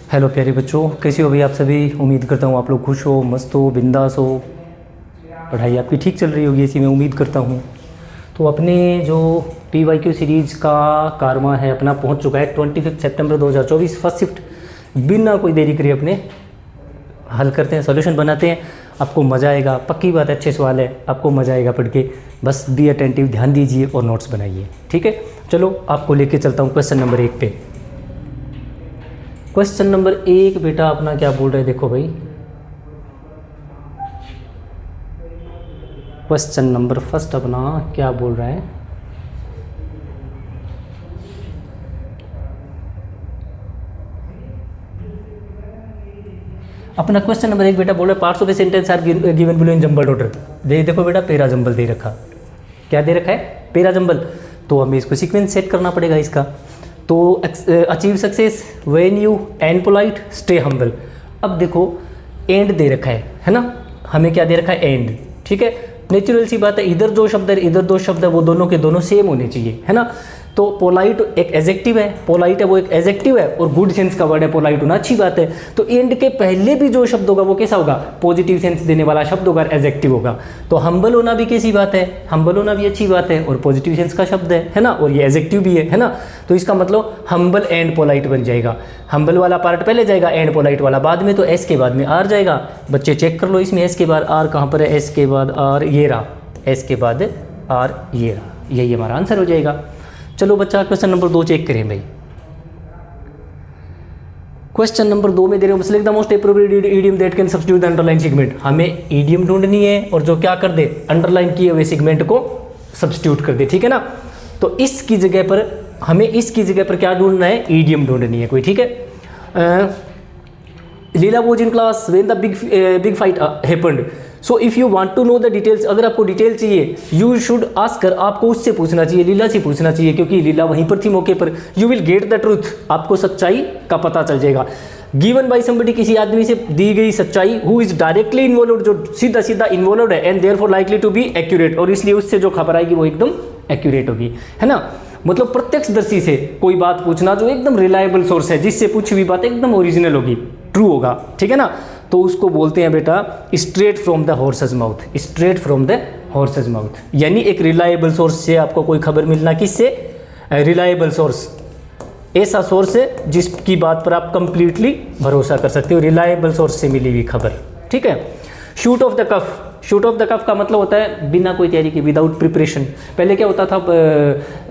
Hello प्यारे बच्चों, कैसे हो भाई आप सभी। उम्मीद करता हूँ आप लोग खुश हो, मस्त हो, बिंदास हो। पढ़ाई आपकी ठीक चल रही होगी, ऐसी मैं उम्मीद करता हूँ। तो अपने जो PYQ सीरीज़ का कारवां है अपना पहुँच चुका है 25 सितंबर 2024 फर्स्ट शिफ्ट। बिना कोई देरी करे अपने हल करते हैं, सॉल्यूशन बनाते हैं। आपको मज़ा आएगा, पक्की बात है, अच्छे सवाल है, आपको मज़ा आएगा पढ़ के। बस बी अटेंटिव, ध्यान दीजिए और नोट्स बनाइए, ठीक है। चलो आपको लेके चलता हूँ क्वेश्चन नंबर 1 पे। क्वेश्चन नंबर 1 बेटा अपना क्या बोल रहे हैं, देखो भाई। क्वेश्चन नंबर फर्स्ट अपना क्या बोल रहा है। अपना क्वेश्चन नंबर 1 बेटा बोल रहा है parts of a sentence are given below in jumbled order. देखो बेटा, पेरा जंबल दे रखा। क्या दे रखा है? पेरा जंबल। तो हमें इसको सीक्वेंस सेट करना पड़ेगा इसका। तो achieve success when you and polite stay humble. अब देखो एंड दे रखा है ना, हमें क्या दे रखा है? एंड। ठीक है, नेचुरल सी बात है, इधर जो शब्द है इधर दो शब्द है, वो दोनों के दोनों सेम होने चाहिए, है ना। तो पोलाइट एक एडजेक्टिव है, पोलाइट है वो एक एडजेक्टिव है, और गुड सेंस का वर्ड है पोलाइट होना, अच्छी बात है। तो एंड के पहले भी जो शब्द होगा वो कैसा होगा? पॉजिटिव सेंस देने वाला शब्द होगा, एडजेक्टिव होगा। तो हम्बल होना भी कैसी बात है? हम्बल होना भी अच्छी बात है और पॉजिटिव सेंस का शब्द है ना, और ये एडजेक्टिव भी है ना। तो इसका मतलब हम्बल एंड पोलाइट बन जाएगा। हम्बल वाला पार्ट पहले जाएगा, एंड पोलाइट वाला बाद में। तो एस के बाद में आर जाएगा। बच्चे चेक कर लो इसमें एस के बाद आर कहाँ पर है? एस के बाद आर ये रहा, एस के बाद आर ये रहा, यही हमारा आंसर हो जाएगा। चलो बच्चा क्वेश्चन नंबर 2 चेक करें भाई। क्वेश्चन नंबर 2 में दे रहे हो select the most appropriate idiom that can substitute the underline segment. हमें इडियम ढूंढनी है और जो क्या कर दे? अंडरलाइन किए हुए सेगमेंट को सब्स्टिट्यूट कर दे, ठीक है ना। तो इसकी जगह पर हमें इसकी जगह पर क्या ढूंढना है? इडियम ढूंढनी है कोई, ठीक है। Leela was in class when the big fight happened. So if you want to know the details, अगर आपको डिटेल चाहिए, यू शुड आस्क, आपको उससे पूछना चाहिए, लीला से पूछना चाहिए, क्योंकि लीला वहीं पर थी मौके पर। You will get the truth, आपको सच्चाई का पता चल जाएगा। गिवन बाई समबडी, किसी आदमी से दी गई सच्चाई, हु इज डायरेक्टली इन्वॉल्व, जो सीधा सीधा इन्वॉल्व है, and therefore likely to be accurate, और इसलिए उससे जो खबर आएगी वो एकदम एक्यूरेट होगी, है ना। मतलब प्रत्यक्षदर्शी से कोई बात पूछना जो एकदम रिलायबल सोर्स है, जिससे पूछी हुई बात एकदम ओरिजिनल होगी, ट्रू होगा, ठीक है ना। तो उसको बोलते हैं बेटा straight from the horses mouth. Straight from the horses mouth यानी एक रिलायबल सोर्स से आपको कोई खबर मिलना, किससे? रिलायबल सोर्स, ऐसा सोर्स है जिसकी बात पर आप कंप्लीटली भरोसा कर सकते हो, रिलायबल सोर्स से मिली हुई खबर, ठीक है। Shoot off the cuff, shoot off the cuff का मतलब होता है बिना कोई तैयारी के, विदाउट प्रिपरेशन। पहले क्या होता था,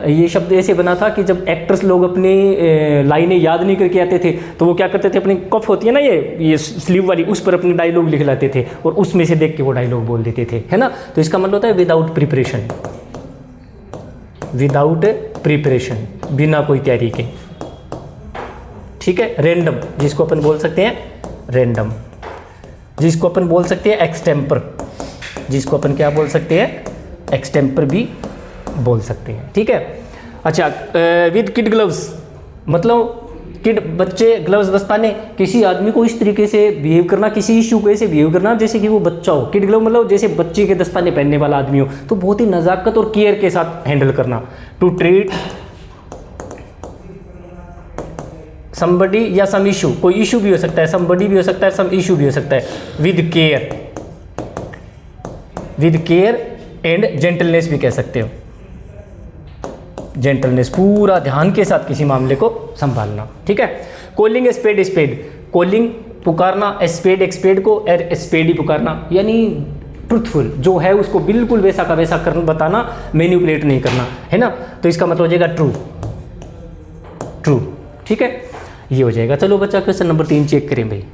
ये शब्द ऐसे बना था कि जब एक्टर्स लोग अपनी लाइनें याद नहीं करके आते थे, तो वो क्या करते थे, अपनी कफ होती है ना ये स्लीव वाली, उस पर अपने डायलॉग लिख लाते थे और उसमें से देख के वो डायलॉग बोल देते थे, है ना। तो इसका मतलब होता है विदाउट प्रिपरेशन, विदाउट प्रिपरेशन, बिना कोई तैयारी के, ठीक है। रैंडम, जिसको अपन बोल सकते हैं रैंडम, जिसको अपन बोल सकते हैं एक्सटेम्पर, जिसको अपन क्या बोल सकते हैं? एक्सटेम्पर भी बोल सकते हैं, ठीक है। अच्छा, विद किड ग्लव्स, मतलब किड बच्चे ग्लव्स दस्ताने, किसी आदमी को इस तरीके से बिहेव करना, किसी इशू को ऐसे बिहेव करना जैसे कि वो बच्चा हो। किड ग्लव मतलब जैसे बच्चे के दस्ताने पहनने वाला आदमी हो, तो बहुत ही नज़ाकत और केयर के साथ हैंडल करना। टू ट्रीट समबडी या सम इशू, कोई इशू भी हो सकता है, समबडी भी हो सकता है, सम इशू भी हो सकता है। With care, with care and gentleness भी कह सकते हो। जेंटलनेस, पूरा ध्यान के साथ किसी मामले को संभालना, ठीक है। Calling a spade a spade, calling पुकारना, ए स्पेड एक स्पेड को, स्पेड ही पुकारना, यानी ट्रुथफुल जो है उसको बिल्कुल वैसा का वैसा करना, बताना, मैनिपुलेट नहीं करना, है ना। तो इसका मतलब हो जाएगा ट्रू, ट्रू, ठीक है, ये हो जाएगा। चलो बच्चा क्वेश्चन नंबर 3 चेक करें भाई।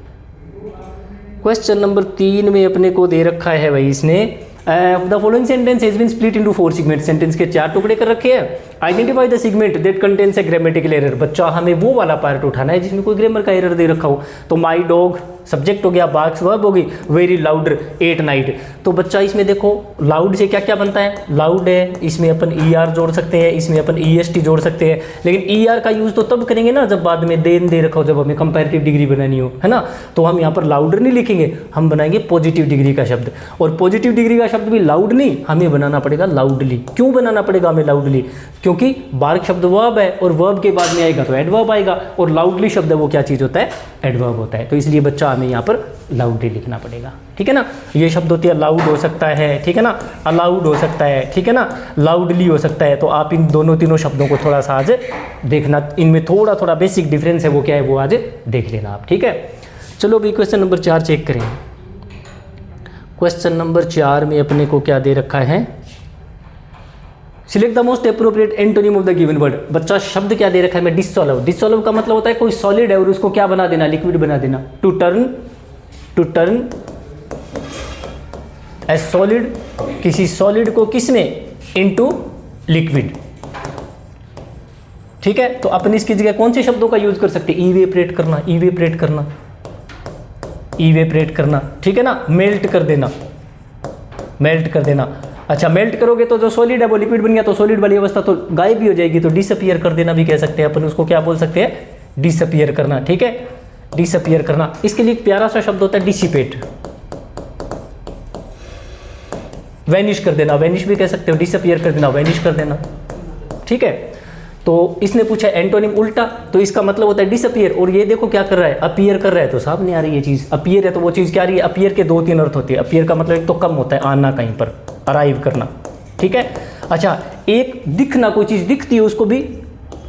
क्वेश्चन नंबर 3 में अपने को दे रखा है भाई इसने, the following sentence has been split into 4 segment. Sentence के 4 टुकड़े कर रखे हैं। Identify the segment that contains a grammatical error. बच्चा हमें वो वाला पार्ट उठाना है जिसमें कोई ग्रामर का एरर दे रखा हो। तो माई डॉग सब्जेक्ट हो गया, बार्क्स वर्ब होगी, वेरी लाउडर एट नाइट। तो बच्चा इसमें देखो लाउड से क्या क्या बनता है? लाउड है, इसमें अपन ER जोड़ सकते हैं, इसमें अपन EST जोड़ सकते हैं, लेकिन ER का यूज़ तो तब करेंगे ना जब बाद में देन दे रखा हो, जब हमें कंपैरेटिव डिग्री बनानी हो, है ना। तो हम यहाँ पर लाउडर नहीं लिखेंगे, हम बनाएंगे पॉजिटिव डिग्री का शब्द, और पॉजिटिव डिग्री का शब्द भी लाउड नहीं, हमें बनाना पड़ेगा लाउडली। क्यों बनाना पड़ेगा हमें लाउडली? क्योंकि बार्क शब्द वर्ब है और वर्ब के बाद में आएगा तो एडवर्ब आएगा, और लाउडली शब्द है वो क्या चीज़ होता है, एडवर्ब होता है। तो इसलिए बच्चा हमें यहाँ पर लाउडली लिखना पड़ेगा, ठीक है ना। ये शब्द होती है लाउड हो सकता है, ठीक है ना, अलाउड हो सकता है, ठीक है ना, लाउडली हो सकता है। तो आप इन दोनों तीनों शब्दों को थोड़ा सा आज देखना, इनमें थोड़ा थोड़ा बेसिक डिफरेंस है वो क्या है वो आज देख लेना आप, ठीक है। चलो अभी क्वेश्चन नंबर 4 चेक करें। क्वेश्चन नंबर 4 में अपने को क्या दे रखा है, select the most appropriate antonym of the given word. बच्चा शब्द क्या दे रखा है, मैं डिसॉल्व। डिसॉल्व का मतलब होता है कोई सॉलिड है और उसको क्या बना देना, लिक्विड बना देना। टू टर्न ए सॉलिड, किसी सॉलिड को किसमें, इनटू लिक्विड, ठीक है। तो अपन इसकी जगह कौन से शब्दों का यूज कर सकते हैं, इवेपरेट करना, इवेपरेट करना, इवेपरेट करना, ठीक है ना, मेल्ट कर देना, मेल्ट कर देना। अच्छा, मेल्ट करोगे तो जो सॉलिड है वो लिक्विड बन गया, तो सॉलिड वाली अवस्था तो गायब भी हो जाएगी, तो डिसअपीयर कर देना भी कह सकते हैं अपन उसको, क्या बोल सकते हैं, डिसअपीयर करना, ठीक है, डिसअपीयर करना। इसके लिए एक प्यारा सा शब्द होता है डिसिपेट, वैनिश कर देना, वैनिश भी कह सकते हो, डिसअपीयर कर देना, वैनिश कर देना, ठीक है। तो इसने पूछा एंटोनिम उल्टा, तो इसका मतलब होता है डिसअपीयर, और ये देखो क्या कर रहा है, अपीयर कर रहा है, तो सामने आ रही है चीज। अपीयर है तो वो चीज क्या आ रही है, अपीयर के 2-3 अर्थ होते हैं। अपीयर का मतलब एक तो कम होता है, आना कहीं पर, अराइव करना, ठीक है। अच्छा, एक दिखना, कोई चीज दिखती है उसको भी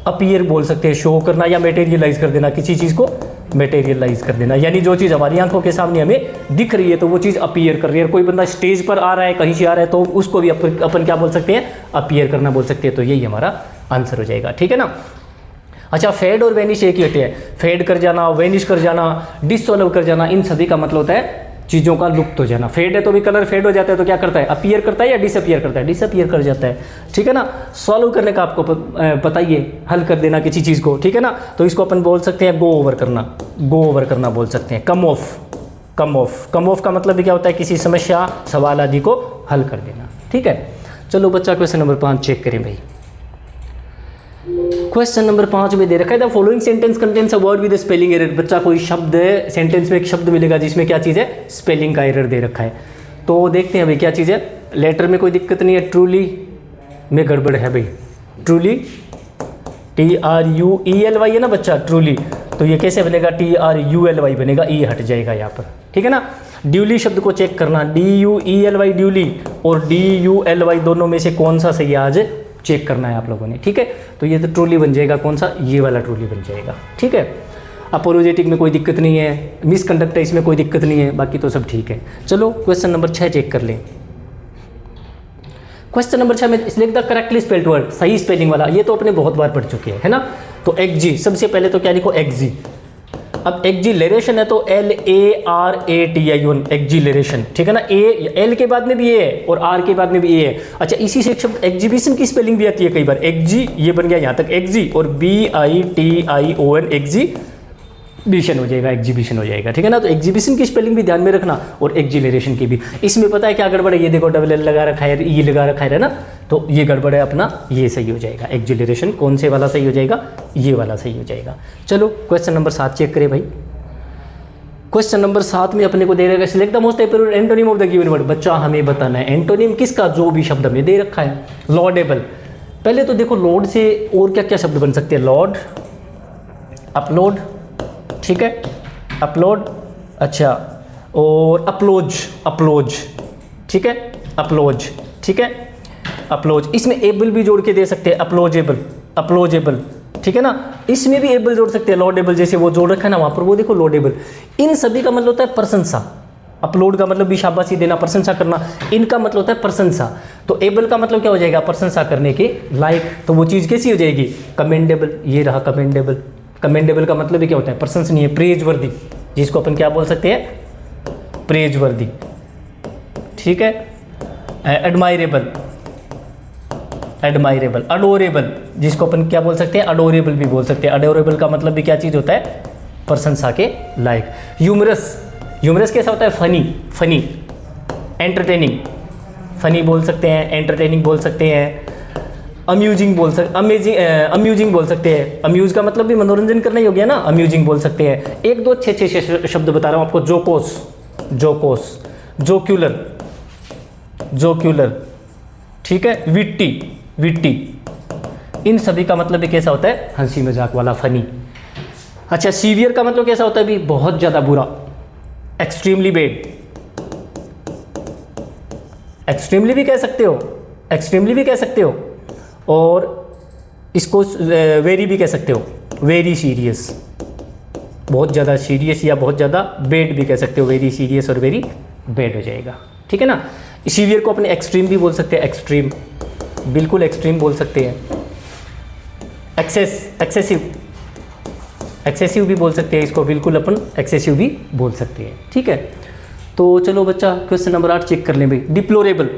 अपीयर बोल सकते हैं, शो करना या मटेरियलाइज कर देना, किसी चीज को मटेरियलाइज कर देना। यानी जो चीज़ हमारी आंखों के सामने हमें दिख रही है तो वो चीज़ अपीयर कर रही है। कोई बंदा स्टेज पर आ रहा है, कहीं से आ रहा है, तो उसको भी अपन क्या बोल सकते हैं, अपीयर करना बोल सकते हैं। तो यही हमारा आंसर हो जाएगा, ठीक है ना। अच्छा, फेड और वेनिश एक ही होते हैं। फेड कर जाना, वेनिश कर जाना, डिसॉल्व कर जाना, इन सभी का मतलब होता है चीज़ों का लुप्त हो जाना। फेड है तो भी कलर फेड हो जाता है, तो क्या करता है, अपीयर करता है या डिसअपीयर करता है, डिसअपीयर कर जाता है, ठीक है ना। सॉल्व करने का आपको बताइए, हल कर देना किसी चीज़ को, ठीक है ना। तो इसको अपन बोल सकते हैं गो ओवर करना, गो ओवर करना बोल सकते हैं। Come off, come off, come off का मतलब भी क्या होता है, किसी समस्या, सवाल आदि को हल कर देना, ठीक है। चलो बच्चा क्वेश्चन नंबर 5 चेक करें भाई। क्वेश्चन नंबर 5 में दे रखा है the following sentence contains a word with spelling error. बच्चा कोई शब्द है, सेंटेंस में एक शब्द मिलेगा जिसमें क्या चीज़ है, स्पेलिंग का एरर दे रखा है। तो देखते हैं भाई क्या चीज़ है। लेटर में कोई दिक्कत नहीं है, ट्रूली में गड़बड़ है भाई। ट्रूली TRUELY है ना बच्चा, ट्रूली, तो ये कैसे बनेगा, TRULY बनेगा, ई हट जाएगा यहाँ पर, ठीक है ना। ड्यूली शब्द को चेक करना, DUELY ड्यूली और DULY दोनों में से कौन सा सही है आज चेक करना है आप लोगों ने, ठीक है। तो ये तो ट्रूली बन जाएगा, कौन सा, ये वाला ट्रूली बन जाएगा, ठीक है। अपोलोजेटिक में कोई दिक्कत नहीं है, मिसकंडक्ट है इसमें कोई दिक्कत नहीं है, बाकी तो सब ठीक है। चलो क्वेश्चन नंबर 6 चेक कर लें। क्वेश्चन नंबर 6 में select the correctly spelled word, सही स्पेलिंग वाला, ये तो अपने बहुत बार पढ़ चुके हैं, है ना। तो एक्जी, सबसे पहले तो क्या लिखो, एक्जी। अब एक्जिलेरेशन है तो LARATION, एक्जिलेरेशन, ठीक है ना। एल के बाद में भी ए है और आर के बाद में भी ए है। अच्छा, इसी से एक शब्द एग्जीबिशन की स्पेलिंग भी आती है कई बार, एक्जी, ये बन गया यहाँ तक एक्जी, और BITION एग्जीबिशन हो जाएगा, एग्जीबिशन हो जाएगा, ठीक है ना। तो एग्जीबिशन की स्पेलिंग भी ध्यान में रखना और एक्जिलेरेशन की भी। इसमें पता है क्या गड़बड़ है, ये देखो डबल एल लगा रखा है, ई लगा रखा है ना, तो ये गड़बड़ है अपना, ये सही हो जाएगा। एक्जिलेरेशन कौन से वाला सही हो जाएगा, ये वाला सही हो जाएगा। चलो क्वेश्चन नंबर 7 चेक करें भाई। क्वेश्चन नंबर 7 में अपने को दे रखा है select the most appropriate antonym of the given word. बच्चा हमें बताना है एंटोनिम किसका, जो भी शब्द हमें दे रखा है। लॉडेबल, पहले तो देखो लोड से और क्या क्या शब्द बन सकते हैं, लॉड, अपलोड, ठीक है, अपलोड, अच्छा, और अपलोज, अपलोज, ठीक है, अपलोज, ठीक है, अपलोज। इसमें एबल भी जोड़ के दे सकते हैं, अपलोजेबल, अपलोजेबल, ठीक है ना। इसमें भी एबल जोड़ सकते हैं, लॉडेबल, जैसे वो जोड़ रखा है ना वहाँ पर, वो देखो लॉडेबल। इन सभी का मतलब होता है प्रशंसा। अपलोड का मतलब भी शाबाशी देना, प्रशंसा करना। इनका मतलब होता है प्रशंसा। तो एबल का मतलब क्या हो जाएगा, प्रशंसा करने के लायक। तो वो चीज़ कैसी हो जाएगी, कमेंडेबल, ये रहा कमेंडेबल। कमेंडेबल का मतलब भी क्या होता है, प्रशंसनीय, प्रेजवर्दी, जिसको अपन क्या बोल सकते हैं, प्रेजवर्दी, ठीक है। एडमायरेबल, एडमायरेबल, अडोरेबल, जिसको अपन क्या बोल सकते हैं, अडोरेबल भी बोल सकते हैं। अडोरेबल का मतलब भी क्या चीज़ होता है, प्रशंसा के लायक। ह्यूमरस, ह्यूमरस कैसा होता है, फनी, फनी, एंटरटेनिंग, फनी बोल सकते हैं, एंटरटेनिंग बोल सकते हैं, अम्यूजिंग बोल सकते, अम्यूजिंग बोल सकते हैं। अम्यूज का मतलब भी मनोरंजन करना ही हो गया ना, अम्यूजिंग बोल सकते हैं। एक दो छः शब्द बता रहा हूँ आपको, जोकोस, जोकोस, जोक्यूलर, जोक्यूलर, ठीक है, विट्टी, विट्टी, इन सभी का मतलब भी कैसा होता है, हंसी मजाक वाला, फनी। अच्छा, सीवियर का मतलब कैसा होता है भी, बहुत ज़्यादा बुरा, एक्सट्रीमली बैड, एक्सट्रीमली भी कह सकते हो, एक्सट्रीमली भी कह सकते हो, और इसको वेरी भी कह सकते हो, वेरी सीरियस, बहुत ज़्यादा सीरियस, या बहुत ज़्यादा बैड भी कह सकते हो, वेरी सीरियस और वेरी बैड हो जाएगा, ठीक है ना। सीवियर को अपने एक्सट्रीम भी बोल सकते हैं, एक्सट्रीम, बिल्कुल एक्सट्रीम बोल सकते हैं। एक्सेसिव, एक्सेसिव भी बोल सकते हैं इसको, बिल्कुल अपन एक्सेसिव भी बोल सकते हैं, ठीक है। तो चलो बच्चा क्वेश्चन नंबर 8 चेक कर लें भाई। डिप्लोरेबल,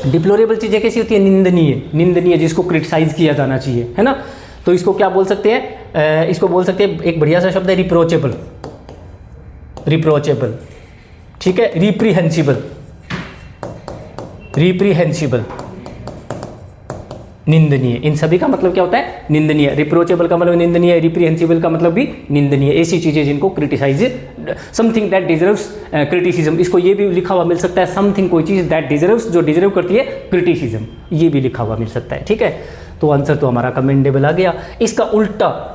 डिप्लोरेबल चीज़ें कैसी होती है, निंदनीय, निंदनीय, जिसको क्रिटिसाइज किया जाना चाहिए, है ना। तो इसको क्या बोल सकते हैं, इसको बोल सकते हैं, एक बढ़िया सा शब्द है रिप्रोचेबल, रिप्रोचेबल, ठीक है। रिप्रीहेंसिबल, रिप्रीहेंसिबल, निंदनीय, इन सभी का मतलब क्या होता है, निंदनीय। रिप्रोचेबल का मतलब निंदनीय, रिप्रीहेंसिबल का मतलब भी निंदनीय। ऐसी चीज़ें जिनको criticize, something that deserves criticism, इसको ये भी लिखा हुआ मिल सकता है, समथिंग कोई चीज़, दैट डिजर्व्स, जो डिजर्व करती है क्रिटिसिज्म, ये भी लिखा हुआ मिल सकता है, ठीक है। तो आंसर तो हमारा कमेंडेबल आ गया। इसका उल्टा,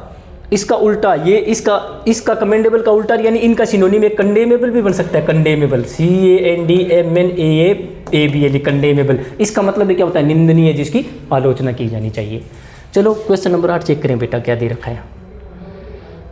इसका उल्टा, ये इसका कमेंडेबल का उल्टा यानी इनका सिनोनिम एक कंडेमेबल भी बन सकता है, कंडेमेबल, CANDMNAABL, कंडेमेबल। इसका मतलब क्या होता है, निंदनीय, जिसकी आलोचना की जानी चाहिए। चलो क्वेश्चन नंबर 8 चेक करें बेटा, क्या दे रखा है।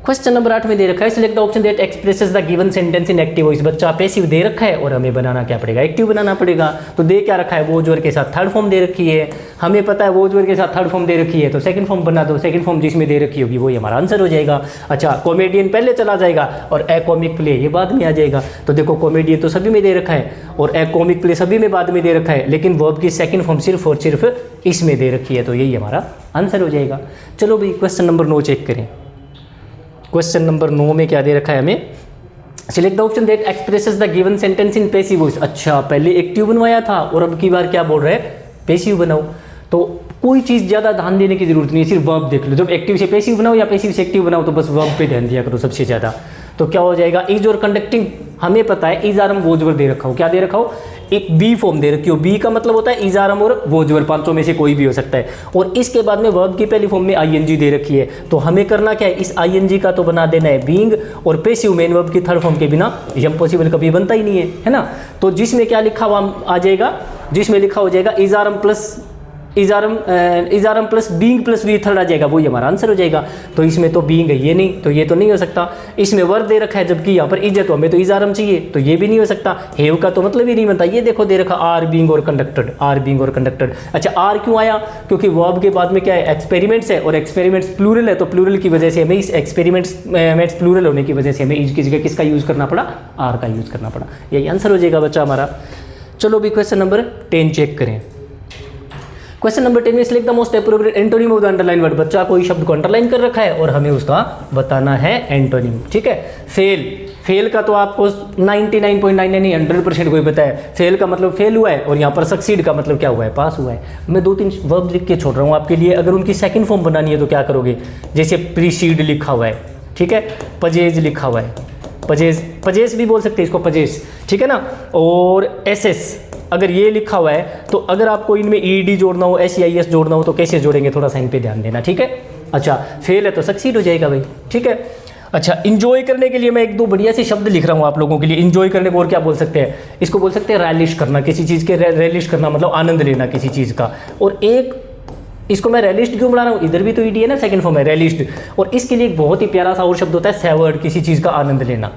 क्वेश्चन नंबर 8 में दे रखा है, select the option that expresses the given sentence in active voice. बच्चा पैसिव दे रखा है और हमें बनाना क्या पड़ेगा, एक्टिव बनाना पड़ेगा। तो दे क्या रखा है, वॉज वर के साथ थर्ड फॉर्म दे रखी है, हमें पता है वॉज वर के साथ थर्ड फॉर्म दे रखी है, तो सेकंड फॉर्म बना दो, सेकंड फॉर्म जिसमें दे रखी होगी वही हमारा आंसर हो जाएगा। अच्छा, कॉमेडियन पहले चला जाएगा और ए कॉमिक प्ले ये बाद में आ जाएगा। तो देखो क्ॉमेडियन तो सभी में दे रखा है और ए कॉमिक प्ले सभी में बाद में दे रखा है, लेकिन वर्ब की सेकंड फॉर्म सिर्फ और सिर्फ इसमें दे रखी है, तो यही हमारा आंसर हो जाएगा। चलो भाई क्वेश्चन नंबर 9 चेक करें। क्वेश्चन नंबर 9 में क्या दे रखा है हमें, select the option that expresses the given sentence in passive voice. अच्छा, पहले एक्टिव बनवाया था और अब की बार क्या बोल रहे हैं, पैसिव बनाओ। तो कोई चीज़ ज़्यादा ध्यान देने की जरूरत नहीं है, सिर्फ वर्ब देख लो। जब एक्टिव से पैसिव बनाओ या पैसिव से एक्टिव बनाओ तो बस वर्ब पे ध्यान दिया करो सबसे ज़्यादा। तो क्या हो जाएगा, इज और कंडक्टिंग, हमें पता है इज आरम वोजवर दे रखा हो, क्या दे रखा हो, एक बी फॉर्म दे रखी हो। बी का मतलब होता है इज आरम और वोजवर, पांचों में से कोई भी हो सकता है। और इसके बाद में वर्ब की पहली फॉर्म में आईएनजी दे रखी है, तो हमें करना क्या है, इस आईएनजी का तो बना देना है बीइंग, और पैसिव मेन वर्ब की थर्ड फॉर्म के बिना यम पॉसिबल कभी बनता ही नहीं है ना। तो जिसमें क्या लिखा हुआ आ जाएगा, जिसमें लिखा हो जाएगा is am plus being plus V third आ जाएगा, वही हमारा आंसर हो जाएगा। तो इसमें तो बीइंग है, ये नहीं, तो ये तो नहीं हो सकता। इसमें वर्ब दे रखा है जबकि यहाँ पर इज है, तो हमें तो इज आरम चाहिए, तो ये भी नहीं हो सकता। हेव का तो मतलब ही नहीं बनता। ये देखो दे रखा आर बीइंग और कंडक्टेड, आर बीइंग और कंडक्टेड। अच्छा, आर क्यों आया, क्योंकि वर्ब के बाद में क्या है, एक्सपेरिमेंट्स है, और एक्सपेरिमेंट्स प्लूरल है, तो प्लूरल की वजह से हमें इस एक्सपेरिमेंट्स प्लूरल होने की वजह से हमें इज की जगह किसका यूज करना पड़ा, आर का यूज करना पड़ा। यही आंसर हो जाएगा बच्चा हमारा। चलो भी क्वेश्चन नंबर 10 चेक करें। क्वेश्चन नंबर 10 में select the most appropriate antonym of the underline word. बच्चा कोई शब्द को अंडरलाइन कर रखा है और हमें उसका बताना है एंटोनिम, ठीक है। फेल, फेल का तो आपको 99.99 100% कोई पता है। फेल का मतलब फेल हुआ है, और यहाँ पर सक्सीड का मतलब क्या हुआ है, पास हुआ है। मैं 2-3 वर्ब लिख के छोड़ रहा हूँ आपके लिए, अगर उनकी सेकंड फॉर्म बनानी है तो क्या करोगे, जैसे प्रीसीड लिखा हुआ है, ठीक है, पजेज लिखा हुआ है, पजेज, पजेस भी बोल सकते हैं इसको, पजेस, ठीक है ना। और एसएस अगर ये लिखा हुआ है, तो अगर आपको इनमें ईडी जोड़ना हो, SEIS जोड़ना हो, तो कैसे जोड़ेंगे, थोड़ा सा इन पे ध्यान देना, ठीक है। अच्छा, फेल है तो सक्सीड हो जाएगा भाई, ठीक है। अच्छा, इंजॉय करने के लिए मैं 1-2 बढ़िया से शब्द लिख रहा हूँ आप लोगों के लिए। इंजॉय करने को और क्या बोल सकते हैं, इसको बोल सकते हैं रैलिश करना, किसी चीज़ के रैलिश करना मतलब आनंद लेना किसी चीज़ का। और एक इसको मैं रेलिस्ट क्यों बना रहा हूँ, इधर भी तो ईडी है ना, सेकंड फॉर्म है रेलिस्ट। और इसके लिए एक बहुत ही प्यारा सा और शब्द होता है सेवर्ड, किसी चीज़ का आनंद लेना,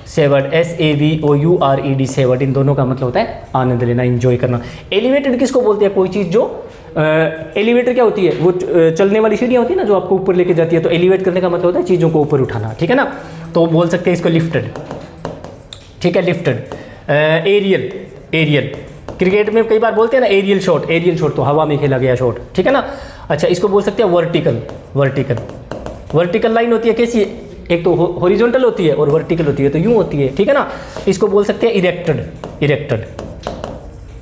सेवर्ड, SAVOURED, सेवर्ड। इन दोनों का मतलब होता है आनंद लेना, एंजॉय करना। एलिवेटेड किसको बोलते हैं, कोई चीज़ जो एलिवेटर क्या होती है, वो चलने वाली सीढ़ियाँ होती है ना, जो आपको ऊपर लेके जाती है। तो एलिवेट करने का मतलब होता है चीज़ों को ऊपर उठाना, ठीक है ना। तो बोल सकते हैं इसको लिफ्टेड, ठीक है, लिफ्टेड। एरियल, एरियल, क्रिकेट में कई बार बोलते हैं ना एरियल शॉट, एरियल शॉट तो हवा में खेला गया शॉट, ठीक है ना। अच्छा, इसको बोल सकते हैं वर्टिकल, वर्टिकल, वर्टिकल लाइन होती है कैसी, एक तो हॉरिजॉन्टल होती है और वर्टिकल होती है, तो यूं होती है, ठीक है ना। इसको बोल सकते हैं इरेक्टेड, इरेक्टेड,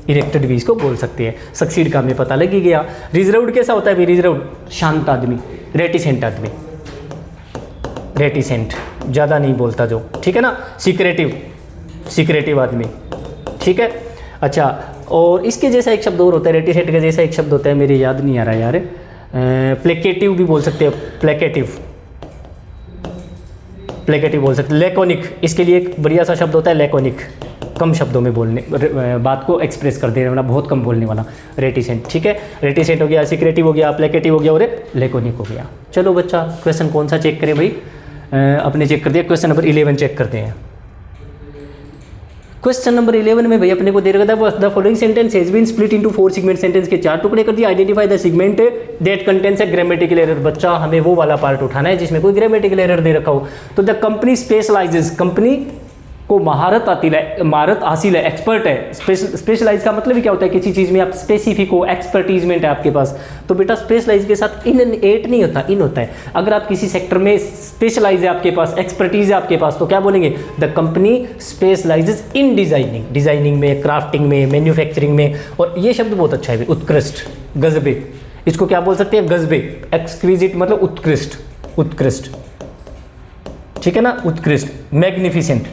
इरेक्टेड भी इसको बोल सकते हैं। सक्सीड का हमें पता लग ही गया। रिजर्व्ड कैसा होता है भाई, रिजर्व्ड शांत आदमी, रेटिसेंट आदमी, रेटिसेंट ज़्यादा नहीं बोलता जो, ठीक है ना। सीक्रेटिव, सीक्रेटिव आदमी, ठीक है। अच्छा, और इसके जैसा एक शब्द और होता है, रेटिसेंट के जैसा एक शब्द होता है, मेरे याद नहीं आ रहा यार, प्लेकेटिव भी बोल सकते हैं, प्लेकेटिव बोल सकते हैं। लैकोनिक, इसके लिए एक बढ़िया सा शब्द होता है लैकोनिक, कम शब्दों में बोलने, बात को एक्सप्रेस कर देने वाला, बहुत कम बोलने वाला। रेटिसेंट, ठीक है, रेटिसेंट हो गया, सीक्रेटिव हो गया, प्लेकेटिव हो गया और लैकोनिक हो गया। चलो बच्चा, क्वेश्चन कौन सा चेक करें भाई, अपने चेक कर दिया, क्वेश्चन नंबर 11 चेक करते हैं। क्वेश्चन नंबर 11 में भाई अपने को दे रखा था, the following sentence has been split into 4 segment, sentence के 4 टुकड़े कर दिए, identify the segment that contains a grammatical error. बच्चा हमें वो वाला पार्ट उठाना है जिसमें कोई ग्रामेटिकल एरर दे रखा हो। तो द कंपनी स्पेशलाइजेस, कंपनी को महारत हासिल है, एक्सपर्ट है। स्पेशलाइज का मतलब ही क्या होता है, किसी चीज़ में आप स्पेसिफिक हो, एक्सपर्टीजमेंट है आपके पास। तो बेटा स्पेशलाइज के साथ एट नहीं होता, इन होता है। अगर आप किसी सेक्टर में स्पेशलाइज है आपके पास, एक्सपर्टीज है आपके पास, तो क्या बोलेंगे, the company specialises in designing, designing में, क्राफ्टिंग में, मैन्युफैक्चरिंग में। और ये शब्द बहुत अच्छा है, उत्कृष्ट, गजबे, इसको क्या बोल सकते हैं, गजबे। एक्सक्विजिट मतलब उत्कृष्ट, उत्कृष्ट, ठीक है ना, उत्कृष्ट। मैग्निफिसेंट,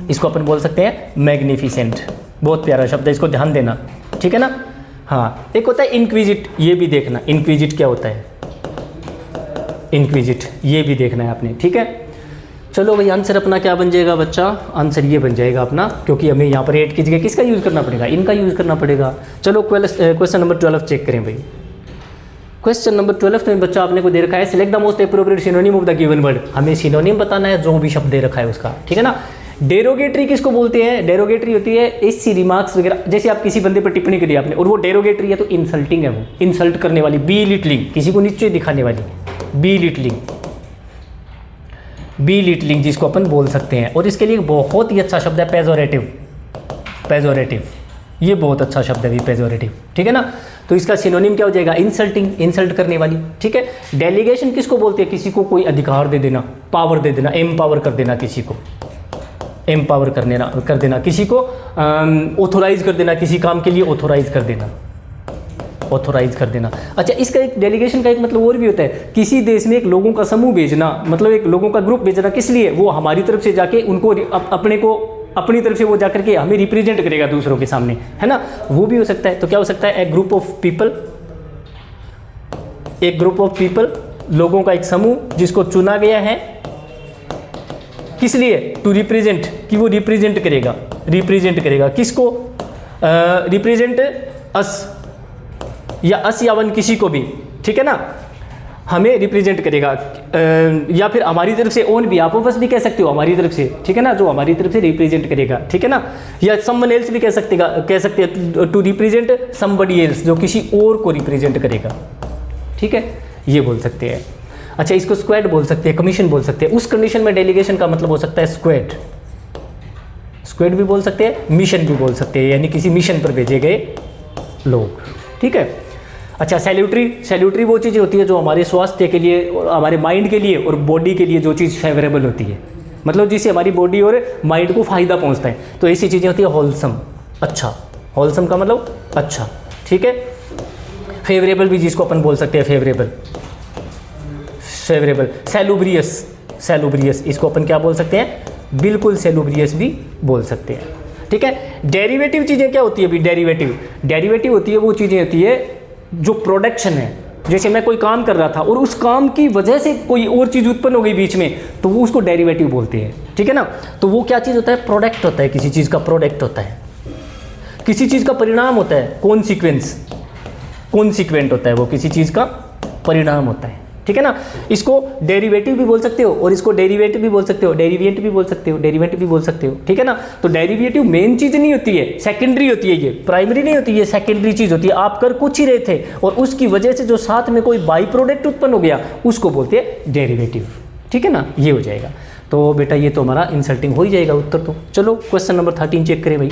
इसको अपन बोल सकते हैं मैग्निफिसेंट, बहुत प्यारा शब्द है, इसको ध्यान देना, ठीक है ना। हाँ, एक होता है इंक्विजिट, ये भी देखना, इंक्विजिट क्या होता है, इंक्विजिट ये भी देखना है आपने, ठीक है। चलो भाई, आंसर अपना क्या बन जाएगा बच्चा, आंसर ये बन जाएगा अपना, क्योंकि हमें यहाँ पर 8 की जगह किसका यूज़ करना पड़ेगा, इनका यूज़ करना पड़ेगा। चलो क्वेश्चन नंबर 12 चेक करें भाई। क्वेश्चन नंबर 12 में बच्चा आपने को दे रखा है, select the most appropriate synonym of the given word. हमें सिनोनिम बताना है जो भी शब्द दे रखा है उसका, ठीक है ना। डेरोगेटरी किसको बोलते हैं, डेरोगेटरी होती है ऐसी रिमार्क्स वगैरह, जैसे आप किसी बंदे पर टिप्पणी करी आपने और वो डेरोगेटरी है तो इंसल्टिंग है, वो इंसल्ट करने वाली, बी लिटलिंग, किसी को नीचे दिखाने वाली, बी लिटलिंग, बी लिटलिंग जिसको अपन बोल सकते हैं। और इसके लिए बहुत ही अच्छा शब्द है पेजोरेटिव, पेजोरेटिव, ये बहुत अच्छा शब्द है भी पेजोरेटिव, ठीक है ना। तो इसका सिनोनिम क्या हो जाएगा, इंसल्टिंग, इंसल्ट करने वाली, ठीक है। डेलीगेशन किसको बोलते हैं, किसी को कोई अधिकार दे देना, पावर दे देना, एम्पावर कर देना, किसी को एम्पावर कर देना, किसी को ऑथोराइज कर देना, किसी काम के लिए ऑथोराइज कर देना, ऑथोराइज कर देना। अच्छा, इसका एक डेलीगेशन का एक मतलब और भी होता है, किसी देश में एक लोगों का समूह भेजना, मतलब एक लोगों का ग्रुप भेजना, किस लिए, वो हमारी तरफ से जाके उनको अपने को अपनी तरफ से वो जाकर के हमें रिप्रेजेंट करेगा दूसरों के सामने, है ना, वो भी हो सकता है। तो क्या हो सकता है, एक ग्रुप ऑफ पीपल, एक ग्रुप ऑफ पीपल, लोगों का एक समूह जिसको चुना गया है, किस लिए, टू रिप्रेजेंट, कि वो रिप्रेजेंट करेगा, रिप्रेजेंट करेगा किसको, रिप्रेजेंट अस, या अस या वन, किसी को भी, ठीक है ना, हमें रिप्रेजेंट करेगा। या फिर हमारी तरफ से, ओन भी, आप बस भी कह सकते हो हमारी तरफ से, ठीक है ना, जो हमारी तरफ से रिप्रेजेंट करेगा, ठीक है ना। या समवन एल्स भी कह सकते हैं, टू रिप्रेजेंट समबडी एल्स, जो किसी और को रिप्रेजेंट करेगा, ठीक है, ये बोल सकते हैं। अच्छा, इसको स्क्वाड बोल सकते हैं, कमीशन बोल सकते हैं। उस कंडीशन में डेलीगेशन का मतलब हो सकता है स्क्वाड, स्क्वाड भी बोल सकते हैं, मिशन भी बोल सकते हैं, यानी किसी मिशन पर भेजे गए लोग, ठीक है। अच्छा, सैल्यूटरी, सैल्यूटरी वो चीज़ होती है जो हमारे स्वास्थ्य के लिए और हमारे माइंड के लिए और बॉडी के लिए जो चीज़ फेवरेबल होती है, मतलब जिससे हमारी बॉडी और माइंड को फ़ायदा पहुंचता है, तो ऐसी चीज़ें होती है होलसम, अच्छा, होलसम का मतलब अच्छा, ठीक है। फेवरेबल भी जिसको अपन बोल सकते हैं, फेवरेबल, फेवरेबल। सैलुब्रियस, सैलुब्रियस, इसको अपन क्या बोल सकते हैं, बिल्कुल सैलुब्रियस भी बोल सकते हैं, ठीक है। डेरिवेटिव चीज़ें क्या होती है अभी, डेरिवेटिव, डेरिवेटिव होती है वो चीज़ें होती है जो प्रोडक्शन है, जैसे मैं कोई काम कर रहा था और उस काम की वजह से कोई और चीज़ उत्पन्न हो गई बीच में, तो वो उसको डेरिवेटिव बोलते हैं, ठीक है ना। तो वो क्या चीज़ होता है, प्रोडक्ट होता है, किसी चीज़ का प्रोडक्ट होता है, किसी चीज़ का परिणाम होता है, कॉन्सिक्वेंस, कॉन्सिक्वेंट होता है वो, किसी चीज़ का परिणाम होता है, ठीक है ना। इसको डेरिवेटिव भी बोल सकते हो और इसको डेरिवेटिव भी बोल सकते हो, डेरिवेंट भी बोल सकते हो, डेरिवेंट भी बोल सकते हो, ठीक है ना। तो डेरिवेटिव मेन चीज़ नहीं होती है, सेकेंडरी होती है, ये प्राइमरी नहीं होती है, सेकेंडरी चीज़ होती है। आप कर कुछ ही रहे थे और उसकी वजह से जो साथ में कोई बाई प्रोडक्ट उत्पन्न हो गया, उसको बोलते हैं डेरिवेटिव, ठीक है ना, ये हो जाएगा। तो बेटा ये तो हमारा इंसल्टिंग हो ही जाएगा उत्तर। तो चलो क्वेश्चन नंबर 13 चेक करें भाई।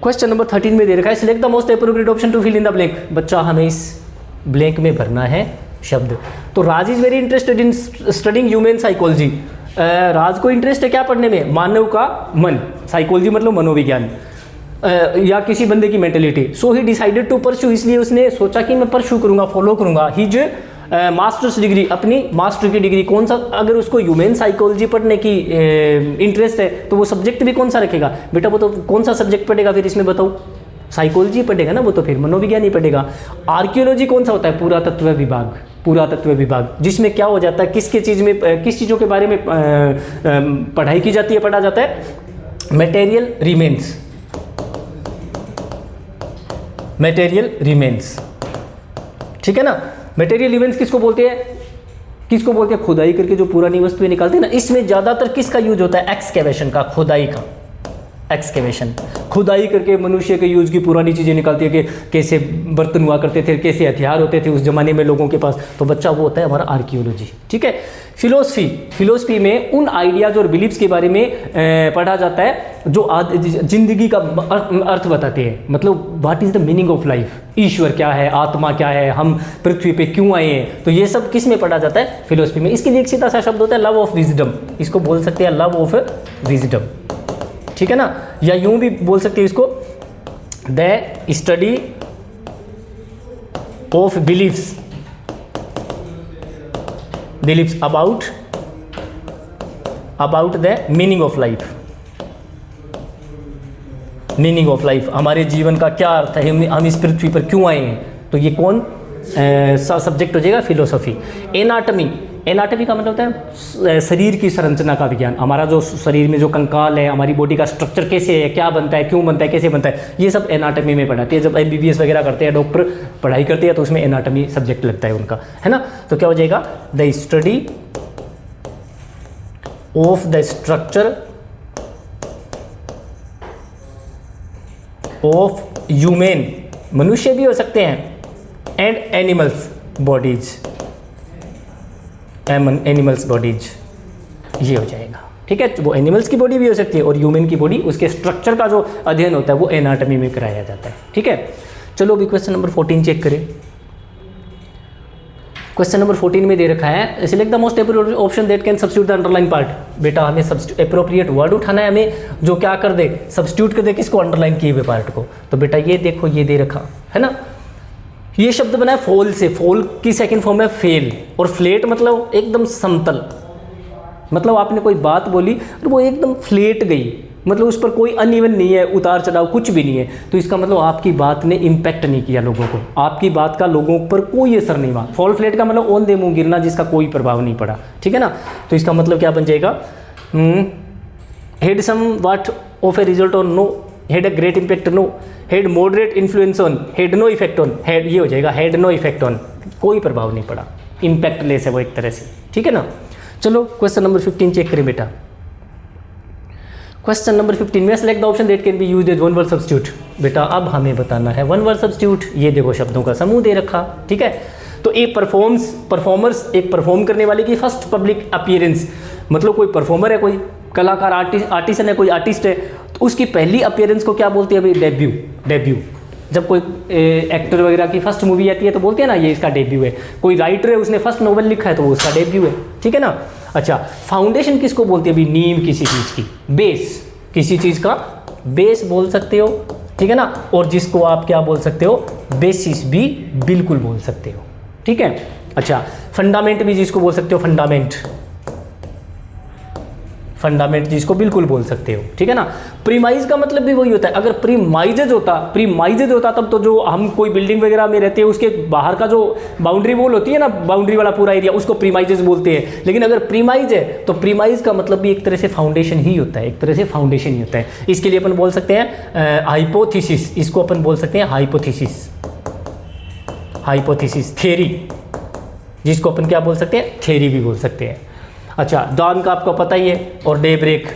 क्वेश्चन नंबर 13 में दे रखा है, select the most appropriate option to fill in the blank. बच्चा हमें इस ब्लैंक में भरना है शब्द। तो Raj is very interested in studying human psychology. Raj को इंटरेस्ट है क्या पढ़ने में, मानव का मन, साइकोलॉजी मतलब मनोविज्ञान, या किसी बंदे की mentality. So he decided to pursue, इसलिए उसने सोचा कि मैं परस्यू करूंगा, फॉलो करूंगा हिज मास्टर्स डिग्री, अपनी मास्टर की डिग्री। कौन सा, अगर उसको ह्यूमन साइकोलॉजी पढ़ने की इंटरेस्ट है तो वो सब्जेक्ट भी कौन सा रखेगा बेटा, वो तो कौन सा सब्जेक्ट पढ़ेगा फिर इसमें बताओ, साइकोलॉजी पढ़ेगा ना वो, तो फिर मनोविज्ञान ही पढ़ेगा। आर्कियोलॉजी कौन सा होता है? पुरातत्व विभाग, पुरातत्व विभाग, जिसमें क्या हो जाता है, किसके चीज़ में, किस चीज़ों के बारे में पढ़ाई की जाती है, पढ़ा जाता है? मटेरियल रिमेन्स, मटेरियल रिमेन्स, ठीक है ना। मटेरियल रिमेन्स किसको बोलते हैं? किसको बोलते हैं? खुदाई करके जो पुरानी वस्तुएं निकालते हैं ना, इसमें ज़्यादातर किसका यूज होता है? एक्सकेवेशन का, खुदाई का, एक्सकेवेशन, खुदाई करके मनुष्य के यूज की पुरानी चीज़ें निकालती है कि कैसे बर्तन हुआ करते थे, कैसे हथियार होते थे उस जमाने में लोगों के पास, तो बच्चा वो होता है हमारा आर्कियोलॉजी, ठीक है। फिलोसफी, फिलोसफी में उन आइडियाज और बिलीव्स के बारे में पढ़ा जाता है जो जिंदगी का अर्थ बताते हैं, मतलब what is the meaning of life, ईश्वर क्या है, आत्मा क्या है, हम पृथ्वी पे क्यों आए हैं, तो ये सब किस में पढ़ा जाता है? फिलोसफी में। इसके लिए एक सीधा सा शब्द होता है लव ऑफ विजडम, इसको बोल सकते हैं लव ऑफ विजडम, ठीक है ना, या यूं भी बोल सकते हैं इसको the study of beliefs, beliefs about the meaning of life, meaning of life, हमारे जीवन का क्या अर्थ है, हम इस पृथ्वी पर क्यों आए हैं, तो ये कौन सा सब्जेक्ट हो जाएगा? फिलोसफी। एनाटमी, एनाटमी का मतलब होता है शरीर की संरचना का विज्ञान, हमारा जो शरीर में जो कंकाल है, हमारी बॉडी का स्ट्रक्चर कैसे है, क्या बनता है, क्यों बनता है, कैसे बनता है, ये सब एनाटमी में पढ़ाते हैं। जब MBBS वगैरह करते हैं, डॉक्टर पढ़ाई करते हैं, तो उसमें एनाटमी सब्जेक्ट लगता है उनका, है ना। तो क्या हो जाएगा? The study of the structure of human, मनुष्य भी हो सकते हैं, and animals bodies, animals bodies, ये हो जाएगा, ठीक है। वो एनिमल्स की बॉडी भी हो सकती है और ह्यूमन की बॉडी, उसके स्ट्रक्चर का जो अध्ययन होता है वो एनाटमी में कराया जाता है, ठीक है। चलो अभी क्वेश्चन नंबर 14 चेक करें। क्वेश्चन नंबर 14 में दे रखा है select the most appropriate option that can substitute the underline part. बेटा हमें एप्रोप्रिएट वर्ड उठाना है, हमें जो क्या कर दे, सब्स्टिट्यूट कर दे किसको? अंडरलाइन किए हुए पार्ट को। तो बेटा ये देखो, ये दे रखा है ना, ये शब्द बना है फॉल से, फॉल की सेकंड फॉर्म है फेल, और फ्लेट मतलब एकदम समतल, मतलब आपने कोई बात बोली और वो एकदम फ्लेट गई, मतलब उस पर कोई अनइवन नहीं है, उतार चढ़ाव कुछ भी नहीं है, तो इसका मतलब आपकी बात ने इम्पैक्ट नहीं किया लोगों को, आपकी बात का लोगों पर कोई असर नहीं हुआ। फॉल फ्लेट का मतलब ओन दे मुंह गिरना, जिसका कोई प्रभाव नहीं पड़ा, ठीक है ना। तो इसका मतलब क्या बन जाएगा? Had somewhat of a result on, no, had a great impact, no, had moderate influence on, had no effect on, had, ये हो जाएगा हैड नो इफेक्ट ऑन, कोई प्रभाव नहीं पड़ा, इम्पैक्ट लेस है वो एक तरह से, ठीक है ना। चलो क्वेश्चन नंबर 15 चेक करें बेटा। क्वेश्चन नंबर 15 में select the option that can be used as one word substitute. बेटा अब हमें बताना है वन वर्ड सब्स्टिट्यूट। ये देखो शब्दों का समूह दे रखा, ठीक है। तो एक परफॉर्मर्स, एक परफॉर्म करने वाले की फर्स्ट पब्लिक अपीयरेंस, मतलब कोई परफॉर्मर है, कोई कलाकार, आर्टिस्ट है, कोई आर्टिस्ट है, तो उसकी पहली अपीयरेंस को क्या बोलते हैं भाई? डेब्यू। डेब्यू, जब कोई एक्टर वगैरह की फर्स्ट मूवी आती है तो बोलते हैं ना ये इसका डेब्यू है। कोई राइटर है, उसने फर्स्ट नॉवल लिखा है तो वो उसका डेब्यू है, ठीक है ना। अच्छा, फाउंडेशन किसको बोलते हैं भाई? नींव किसी चीज़ की, बेस, किसी चीज़ का बेस बोल सकते हो, ठीक है ना। और जिसको आप क्या बोल सकते हो? बेसिस भी बिल्कुल बोल सकते हो, ठीक है। अच्छा, फंडामेंट भी जिसको बोल सकते हो, फंडामेंट, फंडामेंट जिसको बिल्कुल बोल सकते हो, ठीक है ना। प्रीमाइज का मतलब भी वही होता है। अगर प्रीमाइजेज होता तब तो जो हम कोई बिल्डिंग वगैरह में रहते हैं उसके बाहर का जो बाउंड्री वॉल होती है ना, बाउंड्री वाला पूरा एरिया, उसको प्रीमाइजेज बोलते हैं। लेकिन अगर प्रीमाइज है तो प्रीमाइज का मतलब भी एक तरह से फाउंडेशन ही होता है, एक तरह से फाउंडेशन ही होता है। इसके लिए अपन बोल सकते हैं हाइपोथेसिस, इसको अपन बोल सकते हैं हाइपोथेसिस, हाइपोथेसिस थ्योरी, जिसको अपन क्या बोल सकते हैं? थ्योरी भी बोल सकते हैं। अच्छा, डॉन का आपको पता ही है, और डे ब्रेक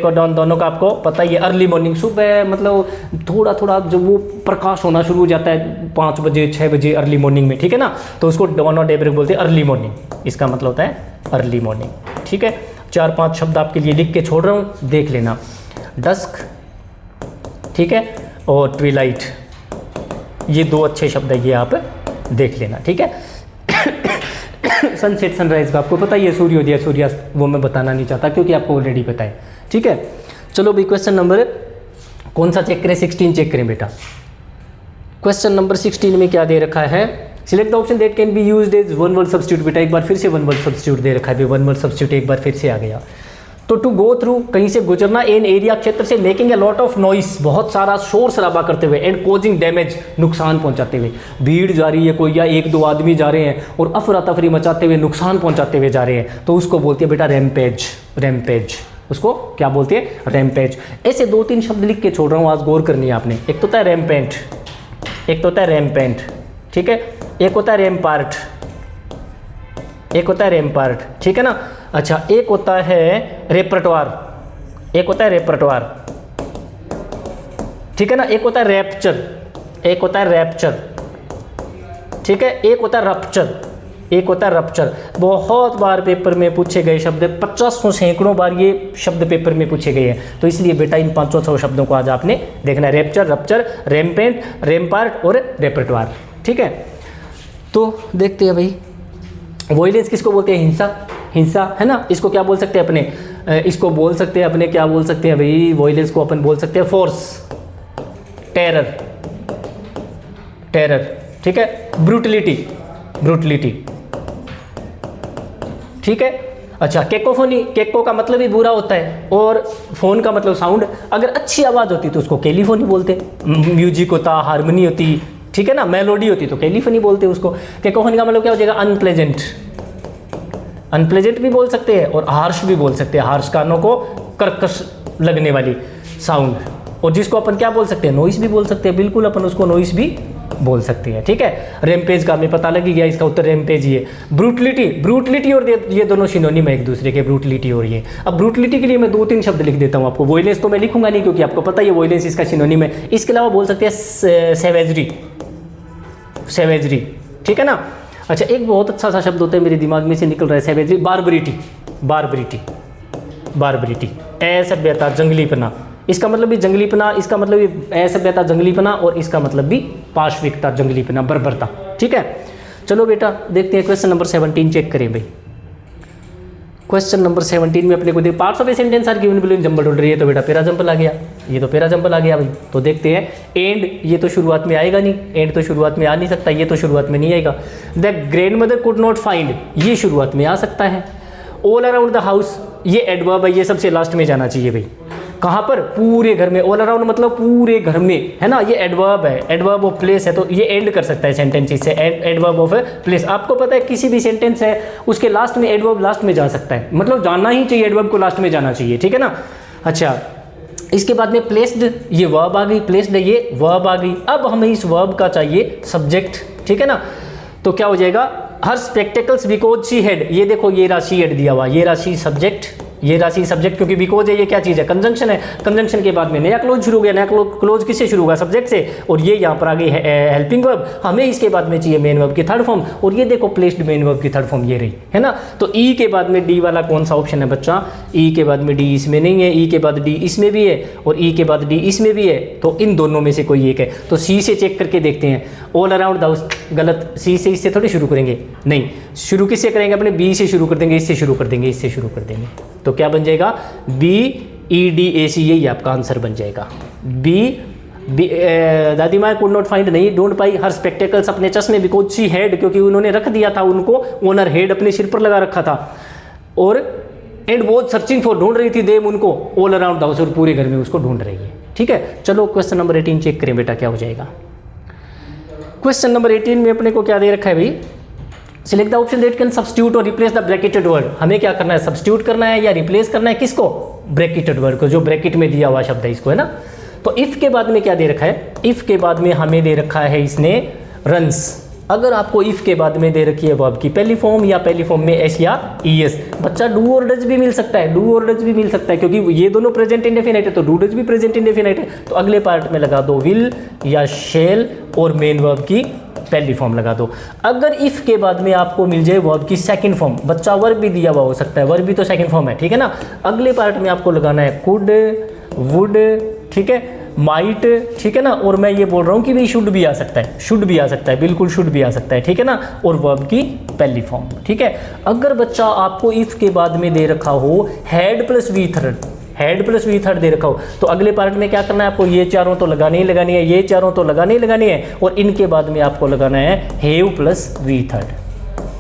और डॉन दोनों का आपको पता ही है। अर्ली मॉर्निंग, सुबह मतलब थोड़ा थोड़ा जब वो प्रकाश होना शुरू हो जाता है 5 बजे 6 बजे अर्ली मॉर्निंग में, ठीक है ना, तो उसको डॉन और डे ब्रेक बोलते हैं अर्ली मॉर्निंग। इसका मतलब होता है अर्ली मॉर्निंग, ठीक है। 4-5 शब्द आपके लिए लिख के छोड़ रहा हूँ, देख लेना। डस्क, ठीक है, और ट्विलाइट, ये 2 अच्छे शब्द है, ये आप देख लेना, ठीक है। सनसेट सनराइज का आपको पता ही है, सूर्योदय सूर्यास्त, वो मैं बताना नहीं चाहता क्योंकि आपको ऑलरेडी पता है, ठीक है। चलो भाई क्वेश्चन नंबर कौन सा चेक करें? 16 चेक करें बेटा। क्वेश्चन नंबर 16 में क्या दे रखा है? Select the option that can be used as one word substitute. बेटा एक बार फिर से वन वर्ड सब्स्टिट्यूट दे रखा है, वन वर्ड सब्स्टिट्यूट एक बार फिर से आ गया। तो टू गो थ्रू, कहीं से गुजरना, एन एरिया, क्षेत्र से, making a lot of noise, बहुत सारा शोर शराबा करते हुए, एंड कोजिंग डैमेज, नुकसान पहुंचाते हुए। भीड़ जा रही है कोई या एक दो आदमी जा रहे हैं और अफरा तफरी मचाते हुए, नुकसान पहुंचाते हुए जा रहे हैं, तो उसको बोलते हैं बेटा रैम्पेज। रैम्पेज उसको क्या बोलते हैं? रैम्पेज। ऐसे 2-3 शब्द लिख के छोड़ रहा हूँ, आज गौर करनी है आपने। एक तो होता है रैम्पेंट, एक तो होता है रैम्पेंट, ठीक है, एक होता है रैम्पार्ट, एक होता है रैम्पार्ट, ठीक है ना। अच्छा, एक होता है रेपर्टवार, एक होता है रेपर्टवार, ठीक है ना। एक होता है रैप्चर, एक होता है रैप्चर, ठीक है। एक होता है रप्चर, एक होता है रप्चर। बहुत बार पेपर में पूछे गए शब्द, 50 सैकड़ों बार ये शब्द पेपर में पूछे गए हैं, तो इसलिए बेटा इन 500 शब्दों को आज आपने देखना है। रैप्चर, रप्चर, रैम्पेंट, रैम्पार्ट और रेपर्टवार, ठीक है। तो देखते हैं भाई, वॉयलेंस किसको बोलते हैं? हिंसा, हिंसा, है ना। इसको क्या बोल सकते हैं अपने? इसको बोल सकते हैं अपने, क्या बोल सकते हैं भाई? वॉयलेंस को अपन बोल सकते हैं फोर्स, टेरर, टेरर, ठीक है। ब्रूटलिटी, ब्रूटलिटी, ठीक है। अच्छा, केकोफोनी, केको का मतलब ही बुरा होता है और फोन का मतलब साउंड। अगर अच्छी आवाज़ होती तो उसको कैलिफोनी बोलते, म्यूजिक होता, हारमोनी होती, ठीक है ना, मेलोडी होती तो कैलिफोनी बोलते उसको। केकोफोनी का मतलब क्या हो जाएगा? अनप्लेजेंट, अनप्लेजेंट भी बोल सकते हैं और हार्श भी बोल सकते हैं, हार्श, कानों को कर्कश लगने वाली साउंड। और जिसको अपन क्या बोल सकते हैं? नॉइस भी बोल सकते हैं, बिल्कुल अपन उसको नॉइस भी बोल सकते हैं, ठीक है। रैम्पेज का हमें पता लग गया, इसका उत्तर रैम्पेज ही है। ब्रूटलिटी, ब्रूटलिटी और ये दोनों सिनोनिम है एक दूसरे के, ब्रूटलिटी और ये। अब ब्रूटलिटी के लिए मैं 2-3 शब्द लिख देता हूँ आपको। वॉयलेंस तो मैं लिखूंगा नहीं क्योंकि आपको पता ही है वॉयलेंस इसका सिनोनिम है। इसके अलावा बोल सकते हैं सेवेजरी, सेवेजरी, ठीक है ना। अच्छा, एक बहुत अच्छा सा शब्द होता है, मेरे दिमाग में से निकल रहा है, सेवेजरी, बार्बरिटी, बार्बरिटी, बार्बरिटी, असभ्यता, जंगलीपना। इसका मतलब भी जंगलीपना, इसका मतलब भी असभ्यता, जंगलीपना, और इसका मतलब भी पाशविकता, जंगलीपना, बर्बरता, ठीक है। चलो बेटा देखते हैं क्वेश्चन नंबर 17 चेक करें भाई। क्वेश्चन नंबर 17 में अपने को देख, parts of a sentence are given below in jumble order. ये तो बेटा पैरा जंबल आ गया, ये तो पैरा जंबल आ गया भाई। तो देखते हैं, एंड ये तो शुरुआत में आएगा नहीं, एंड तो शुरुआत में आ नहीं सकता, ये तो शुरुआत में नहीं आएगा। The grandmother could not find, ये शुरुआत में आ सकता है। ऑल अराउंड द हाउस, ये एडवर्ब है, ये सबसे लास्ट में जाना चाहिए भाई। कहाँ पर? पूरे घर में। ऑल अराउंड मतलब पूरे घर में, है ना। ये एडवर्ब है, एडवर्ब ऑफ प्लेस है, तो ये एंड कर सकता है सेंटेंस इससे, एडवर्ब ऑफ प्लेस। आपको पता है किसी भी सेंटेंस है उसके लास्ट में एडवर्ब लास्ट में जा सकता है, मतलब जाना ही चाहिए, एडवर्ब को लास्ट में जाना चाहिए, ठीक है ना। अच्छा, इसके बाद में प्लेस्ड, ये वर्ब आ गई, प्लेस्ड है, ये वर्ब आ गई। अब हमें इस वर्ब का चाहिए सब्जेक्ट, ठीक है ना। तो क्या हो जाएगा? हर स्पेक्टेकल्स बिकॉज शी हैड, ये देखो ये राशि हेड दिया हुआ, ये राशि सब्जेक्ट, ये राशि सब्जेक्ट, क्योंकि बिकॉज है, ये क्या चीज़ है? कंजंक्शन है। कंजंक्शन के बाद में नया क्लोज शुरू हो गया, नया क्लोज किससे शुरू होगा? सब्जेक्ट से। और ये यहाँ पर आ गई हेल्पिंग वर्ब, हमें इसके बाद में चाहिए मेन वर्ब की थर्ड फॉर्म, और ये देखो प्लेस्ड मेन वर्ब की थर्ड फॉर्म ये रही, है ना। तो ई के बाद में डी वाला कौन सा ऑप्शन है बच्चा? ई के बाद में डी इसमें नहीं है, ई के बाद डी इसमें भी है, और ई के बाद डी इसमें भी है, तो इन दोनों में से कोई एक है। तो सी से चेक करके देखते हैं। ऑल अराउंड द हाउस, गलत, सी से इससे थोड़ी शुरू करेंगे, नहीं, शुरू किससे करेंगे? अपने बी से शुरू कर देंगे, इससे शुरू कर देंगे, इससे शुरू कर देंगे। तो क्या बन जाएगा? बी ई डी ए सी, यही आपका आंसर बन जाएगा। बी दादी माँ कुड नॉट फाइंड, नहीं, डोंट पाई हर स्पेक्टेकल्स, अपने चश्मे, बिकॉज शी हैड, क्योंकि उन्होंने रख दिया था उनको, ओनर हेड अपने सिर पर लगा रखा था, और एंड वो सर्चिंग फॉर, ढूंढ रही थी देम उनको, ऑल अराउंड द हाउस, और पूरे घर में उसको ढूंढ रही है, ठीक है। चलो क्वेश्चन नंबर 18 चेक करें बेटा, क्या हो जाएगा। क्वेश्चन नंबर 18 में अपने को क्या दे रखा है भाई? Select the option that can substitute और रिप्लेस द ब्रैकेटेड वर्ड। हमें क्या करना है? सब्स्टिट्यूट करना है या रिप्लेस करना है? किसको? ब्रैकेटेड वर्ड को, जो ब्रैकेट में दिया हुआ शब्द है इसको, है ना। तो इफ के बाद में क्या दे रखा है? इफ के बाद में हमें दे रखा है इसने रन्स। अगर आपको इफ के बाद में दे रखी है वर्ब की पहली फॉर्म, या पहली फॉर्म में एस या ईएस, बच्चा डू और डज भी मिल सकता है, डू और डज भी मिल सकता है, क्योंकि ये दोनों प्रेजेंट इंडेफिनाइट है, तो डू डज भी प्रेजेंट इंडेफिनाइट है। तो अगले पार्ट में लगा दो विल या शेल, और मेन वर्ब की पहली फॉर्म लगा दो। अगर इफ के बाद में आपको मिल जाए वर्ब की सेकंड फॉर्म, बच्चा वर्ब भी दिया हुआ हो सकता है, वर्ब भी तो सेकंड फॉर्म है, ठीक है ना। अगले पार्ट में आपको लगाना है कुड, वुड, ठीक है, माइट, ठीक है ना। और मैं ये बोल रहा हूँ कि भाई शुड भी आ सकता है, शुड भी आ सकता है, बिल्कुल शुड भी आ सकता है, ठीक है ना। और वर्ब की पहली फॉर्म, ठीक है। अगर बच्चा आपको इफ के बाद में दे रखा हो had plus V third, had plus V third दे रखा हो, तो अगले पार्ट में क्या करना है आपको? ये चारों तो लगानी ही लगानी है, ये चारों तो लगानी ही लगानी है, और इनके बाद में आपको लगाना है हैव प्लस वी थर्ड,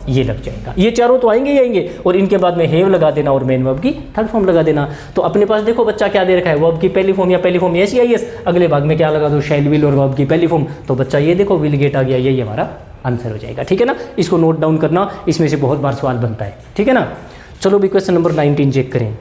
ये लग जाएगा। ये चारों तो आएंगे ही आएंगे, और इनके बाद में हैव लगा देना और मेन वर्ब की थर्ड फॉर्म लगा देना। तो अपने पास देखो बच्चा क्या दे रखा है, वर्ब की पहली फॉर्म या पहली फॉर्म एस या एस, अगले भाग में क्या लगा दो, शैल विल और वर्ब की पहली फॉर्म। तो बच्चा ये देखो विल गेट आ गया, यही हमारा आंसर हो जाएगा। ठीक है ना, इसको नोट डाउन करना, इसमें से बहुत बार सवाल बनता है। ठीक है ना, चलो भी क्वेश्चन नंबर 19 चेक करें।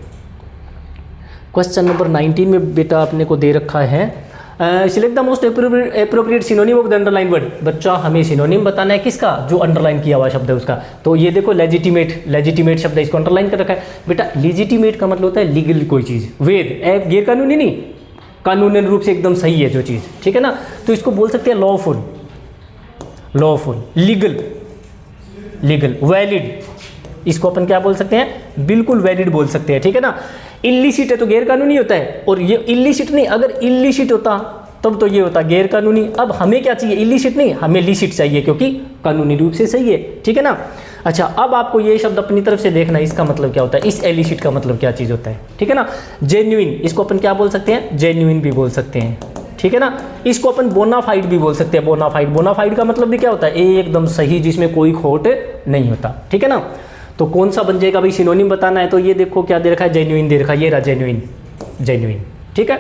क्वेश्चन नंबर 19 में बेटा अपने को दे रखा है select the most appropriate synonym of the underline word. बच्चा हमें सिनोनिम बताना है किसका, जो अंडरलाइन किया हुआ शब्द है उसका। तो ये देखो लेजिटिमेट, लेजिटिमेट शब्द है, इसको अंडरलाइन कर रखा है। बेटा लेजिटिमेट का मतलब होता है लीगल कोई चीज़, वैध, गैर कानूनी नहीं, कानूनी रूप से एकदम सही है जो चीज़। ठीक है ना, तो इसको बोल सकते हैं lawful, lawful, legal, legal, valid, इसको अपन क्या बोल सकते हैं, बिल्कुल वैलिड बोल सकते हैं। ठीक है ना, इल्लिसिट है तो गैर कानूनी होता है, और ये इल्लिसिट नहीं, अगर इल्लिसिट होता तब तो ये होता गैर कानूनी। अब हमें क्या चाहिए, इल्लिसिट नहीं, हमें लिसिट चाहिए क्योंकि कानूनी रूप से सही है। ठीक है ना, अच्छा अब आपको ये शब्द अपनी तरफ से देखना, इसका मतलब क्या होता है, इस एलिसिट का मतलब क्या चीज़ होता है। ठीक है ना, जेन्युइन, इसको अपन क्या बोल सकते हैं, जेन्युइन भी बोल सकते हैं। ठीक है ना, इसको अपन बोनाफाइड भी बोल सकते हैं, बोनाफाइड। बोनाफाइड का मतलब भी क्या होता है, एकदम सही, जिसमें कोई खोट नहीं होता। ठीक है ना, तो कौन सा बन जाएगा भाई, सिनोनिम बताना है। तो ये देखो क्या दे रखा है, जेन्युइन दे रखा है, ये रहा जेन्युइन, जेन्युइन। ठीक है,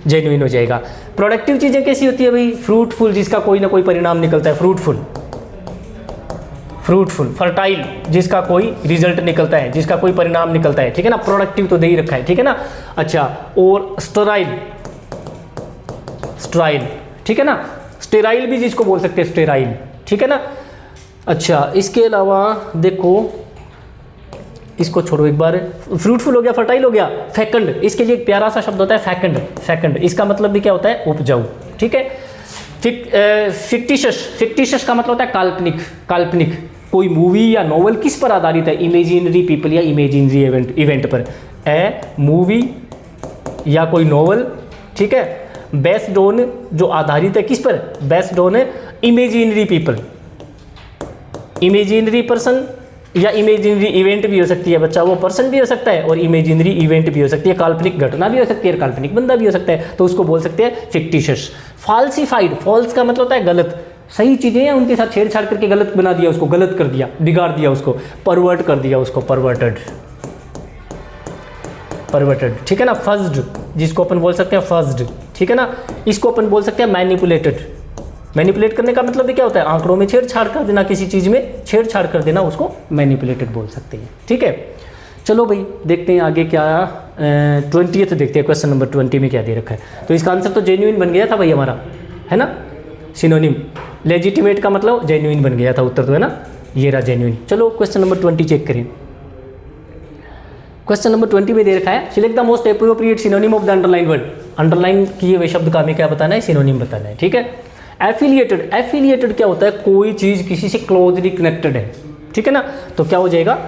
जेन्युइन हो जाएगा। प्रोडक्टिव चीज़ें कैसी होती है भाई, फ्रूटफुल, जिसका कोई ना कोई परिणाम निकलता है, फ्रूटफुल, फ्रूटफुल। फर्टाइल, जिसका कोई रिजल्ट निकलता है, जिसका कोई परिणाम निकलता है। ठीक है ना, प्रोडक्टिव तो दे ही रखा है। ठीक है ना, अच्छा और स्टेराइल, स्टेराइल। ठीक है ना, स्टेराइल भी जिसको बोल सकते हैं, स्टेराइल। ठीक है ना, अच्छा इसके अलावा देखो, इसको छोड़ो एक बार, फ्रूटफुल हो गया, फर्टाइल हो गया। फैकंड, इसके लिए एक प्यारा सा शब्द होता है फैकंड, फैकंड, इसका मतलब भी क्या होता है, उपजाऊ। ठीक है, फिक्टिशियस, फिक्टिशियस का मतलब होता है काल्पनिक, काल्पनिक। कोई मूवी या नॉवल किस पर आधारित है, इमेजिनरी पीपल या इमेजिनरी इवेंट पर। ए मूवी या कोई नॉवल, ठीक है, बेस्ड ऑन, जो आधारित है किस पर, based on imaginary people, imaginary person या इमेजिनरी इवेंट भी हो सकती है बच्चा, वो पर्सन भी हो सकता है और इमेजिनरी इवेंट भी हो सकती है, काल्पनिक घटना भी हो सकती है, काल्पनिक बंदा भी हो सकता है, तो उसको बोल सकते हैं फिक्टिशियस। फाल्सिफाइड, फॉल्स का मतलब होता है गलत, सही चीज़ें हैं उनके साथ छेड़छाड़ करके गलत बना दिया उसको, गलत कर दिया, बिगाड़ दिया उसको, परवर्ट कर दिया उसको, परवर्टेड, परवर्टेड। ठीक है ना, फज्ड, जिसको अपन बोल सकते हैं फज्ड। ठीक है ना, इसको अपन बोल सकते हैं मैनिपुलेटेड। मैनिपुलेट करने का मतलब भी क्या होता है, आंकड़ों में छेड़छाड़ कर देना, किसी चीज़ में छेड़छाड़ कर देना, उसको मैनिपुलेटेड बोल सकते हैं। ठीक है, चलो भाई देखते हैं आगे क्या, 20th देखते हैं, क्वेश्चन नंबर 20 में क्या दे रखा है। तो इसका आंसर तो जेन्युइन बन गया था भाई हमारा, है ना, सिनोनिम। लेजिटिमेट का मतलब जेन्युइन बन गया था उत्तर, तो है ना, ये रहा जेन्युइन। चलो क्वेश्चन नंबर 20 चेक करें। क्वेश्चन नंबर 20 में दे रखा है select the most appropriate synonym of the underline word. Underline किए हुए शब्द का हमें क्या बताना है, सिनोनिम बताना है। ठीक है, एफिलिएटेड, एफिलिएटेड क्या होता है, कोई चीज़ किसी से क्लोजली कनेक्टेड है। ठीक है ना, तो क्या हो जाएगा,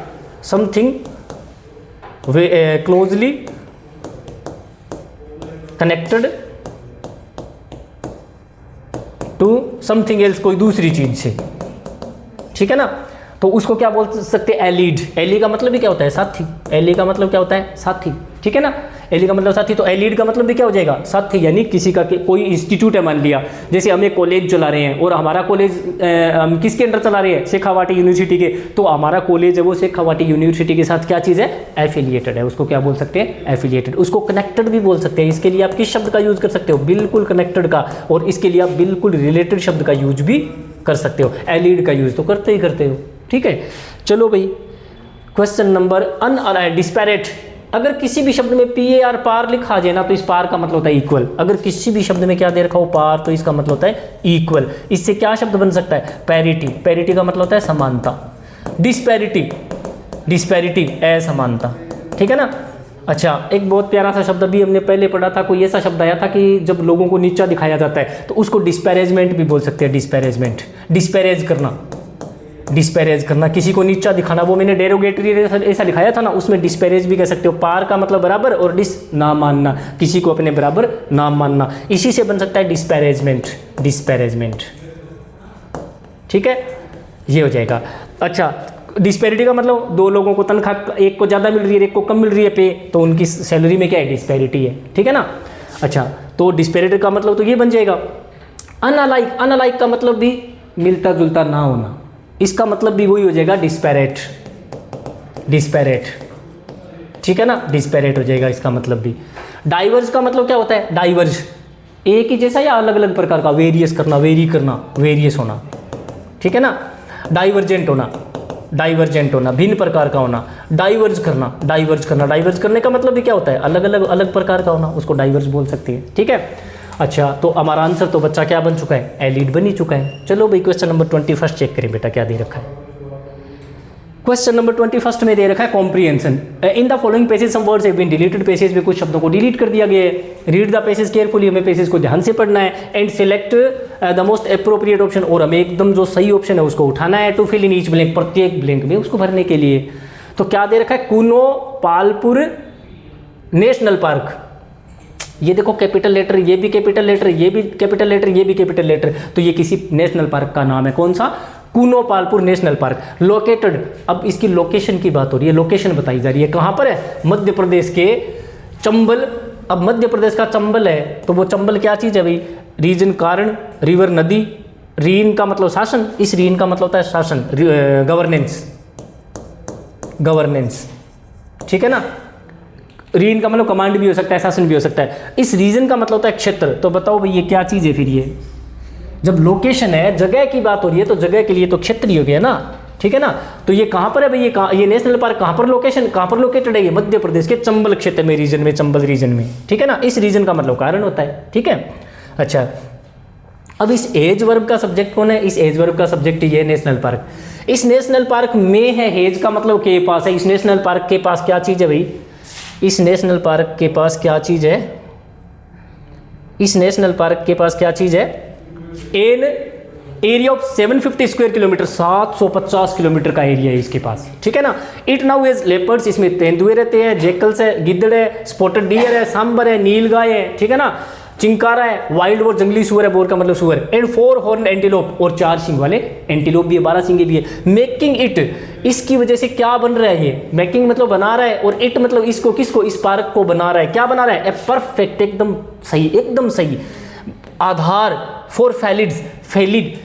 something closely connected to something else, कोई दूसरी चीज से। ठीक है ना, तो उसको क्या बोल सकते हैं, एलिड। एली का मतलब भी क्या होता है, साथी। एली का मतलब क्या होता है, साथी। ठीक है ना, एली का मतलब साथी, तो एलिड का मतलब भी क्या हो जाएगा, साथी। यानी किसी का कोई इंस्टीट्यूट है, मान लिया जैसे हमें कॉलेज चला रहे हैं और हमारा कॉलेज हम किसके अंडर चला रहे हैं, शेखावाटी यूनिवर्सिटी के, तो हमारा कॉलेज है वो शेखावाटी यूनिवर्सिटी के साथ क्या चीज़ है, एफिलिएटेड है। उसको क्या बोल सकते हैं, एफिलिएटेड। उसको कनेक्टेड भी बोल सकते हैं। इसके लिए आप किस शब्द का यूज कर सकते हो, बिल्कुल कनेक्टेड का, और इसके लिए आप बिल्कुल रिलेटेड शब्द का यूज भी कर सकते हो। एलिड का यूज तो करते ही करते हो। ठीक है, चलो भाई क्वेश्चन नंबर डिस्पैरेट। अगर किसी भी शब्द में PAR पार लिखा जाए ना, तो इस पार का मतलब होता है इक्वल। अगर किसी भी शब्द में क्या दे रखा हो, पार, तो इसका मतलब होता है इक्वल। इससे क्या शब्द बन सकता है, पैरिटी। पैरिटी का मतलब होता है समानता। डिस्पैरिटी, डिस्पैरिटी असमानता। ठीक है ना, अच्छा एक बहुत प्यारा सा शब्द भी हमने पहले पढ़ा था, कोई ऐसा शब्द आया था कि जब लोगों को नीचा दिखाया जाता है तो उसको डिस्पैरेजमेंट भी बोल सकते हैं। डिस्पैरेजमेंट, डिस्पैरेज करना, डिस्पैरेज करना, किसी को नीचा दिखाना, वो मैंने डेरोगेटरी ऐसा दिखाया था ना, उसमें डिस्पैरेज भी कह सकते हो। पार का मतलब बराबर, और डिस ना मानना, किसी को अपने बराबर ना मानना, इसी से बन सकता है डिस्पैरेजमेंट। डिस्पैरेजमेंट, ठीक है, ये हो जाएगा। अच्छा, डिस्पैरिटी का मतलब दो लोगों को तनख्वाह, एक को ज़्यादा मिल रही है, एक को कम मिल रही है पे, तो उनकी सैलरी में क्या है, डिस्पैरिटी है। ठीक है ना, अच्छा तो डिस्पैरिटी का मतलब तो ये बन जाएगा। अनअलाइक, अनअलाइक का मतलब भी मिलता जुलता ना होना। इसका मतलब भी वही हो जाएगा डिस्पैरेट, डिस्पैरेट, ठीक है ना, डिस्पैरेट हो जाएगा इसका मतलब भी। डाइवर्ज का मतलब क्या होता है, डाइवर्ज एक ही जैसा या अलग अलग प्रकार का, वेरियस करना, वेरी करना, वेरियस होना, ठीक है ना। डाइवर्जेंट होना, डाइवर्जेंट होना, भिन्न प्रकार का होना। डाइवर्ज करना, डाइवर्ज करना, डाइवर्ज करने का मतलब भी क्या होता है, अलग अलग अलग प्रकार का होना, उसको डाइवर्ज बोल सकते हैं, ठीक है। अच्छा, तो हमारा आंसर तो बच्चा क्या बन चुका है, एलिड बन ही चुका है। चलो भाई क्वेश्चन नंबर 21 चेक करें बेटा, क्या दे रखा है। क्वेश्चन नंबर 21 में दे रखा है comprehension. In the following pages some words have been deleted, pages में कुछ शब्दों को डिलीट कर दिया गया है। रीड द पेजेस केयरफुली, हमें पेजेस को ध्यान से पढ़ना है। And select the most appropriate option, और हमें एकदम जो सही ऑप्शन है उसको उठाना है। To fill in each blank, प्रत्येक ब्लैंक में उसको भरने के लिए। तो क्या दे रखा है, कुनो पालपुर नेशनल पार्क। ये देखो कैपिटल लेटर, ये भी कैपिटल लेटर, ये भी कैपिटल लेटर, ये भी कैपिटल लेटर, तो ये किसी नेशनल पार्क का नाम है। कौन सा, कुनो पालपुर नेशनल पार्क। लोकेटेड, अब इसकी लोकेशन की बात हो रही है, लोकेशन बताई जा रही है, कहाँ पर है, मध्य प्रदेश के चंबल। अब मध्य प्रदेश का चंबल है, तो वो चंबल क्या चीज़ है भाई, रीजन, कारण, रिवर, नदी। रीन का मतलब शासन, इस रीन का मतलब होता है शासन, गवर्नेंस, गवर्नेंस, ठीक है ना। रीन का मतलब कमांड भी हो सकता है, शासन भी हो सकता है। इस रीजन का मतलब होता है क्षेत्र। तो बताओ भाई ये क्या चीज़ है फिर, ये जब लोकेशन है, जगह की बात हो रही है, तो जगह के लिए तो क्षेत्र ही हो गया ना, ठीक है ना। तो ये कहाँ पर है भाई, ये नेशनल पार्क कहाँ पर लोकेशन, कहाँ पर लोकेटेड है, ये मध्य प्रदेश के चंबल क्षेत्र में, रीजन में, चंबल रीजन में, ठीक है ना। इस रीजन का मतलब कारण होता है, ठीक है। अच्छा, अब इस एज वर्ब का सब्जेक्ट कौन है, इस एज वर्ब का सब्जेक्ट ये नेशनल पार्क। इस नेशनल पार्क में है, हेज का मतलब के पास है। इस नेशनल पार्क के पास क्या चीज़ है भाई, इस नेशनल पार्क के पास क्या चीज़ है, इस नेशनल पार्क के पास क्या चीज़ है, an area of 750 square kilometre, 750 kilometre का एरिया है इसके पास, ठीक है ना। इट नाउ एज लेपर्ड्स, इसमें तेंदुए रहते हैं, जैकल्स है, गिद्दड़ है, स्पॉटेड डियर है, सांबर है, नीलगाय है, ठीक है ना, चिंकारा है, वाइल्ड बोर जंगली सुअर है, बोर का मतलब सुअर, एंड 4 हॉर्न एंटीलोप, और 4 सिंग वाले एंटीलोप भी है, 12 सिंगे भी है। मेकिंग इट, इसकी वजह से क्या बन रहा है, ये मेकिंग मतलब बना रहा है, और इट मतलब इसको, किसको, इस पार्क को बना रहा है, क्या बना रहा है, ए परफेक्ट, एकदम सही, एकदम सही आधार फॉर फैलिड्स, फैलिड,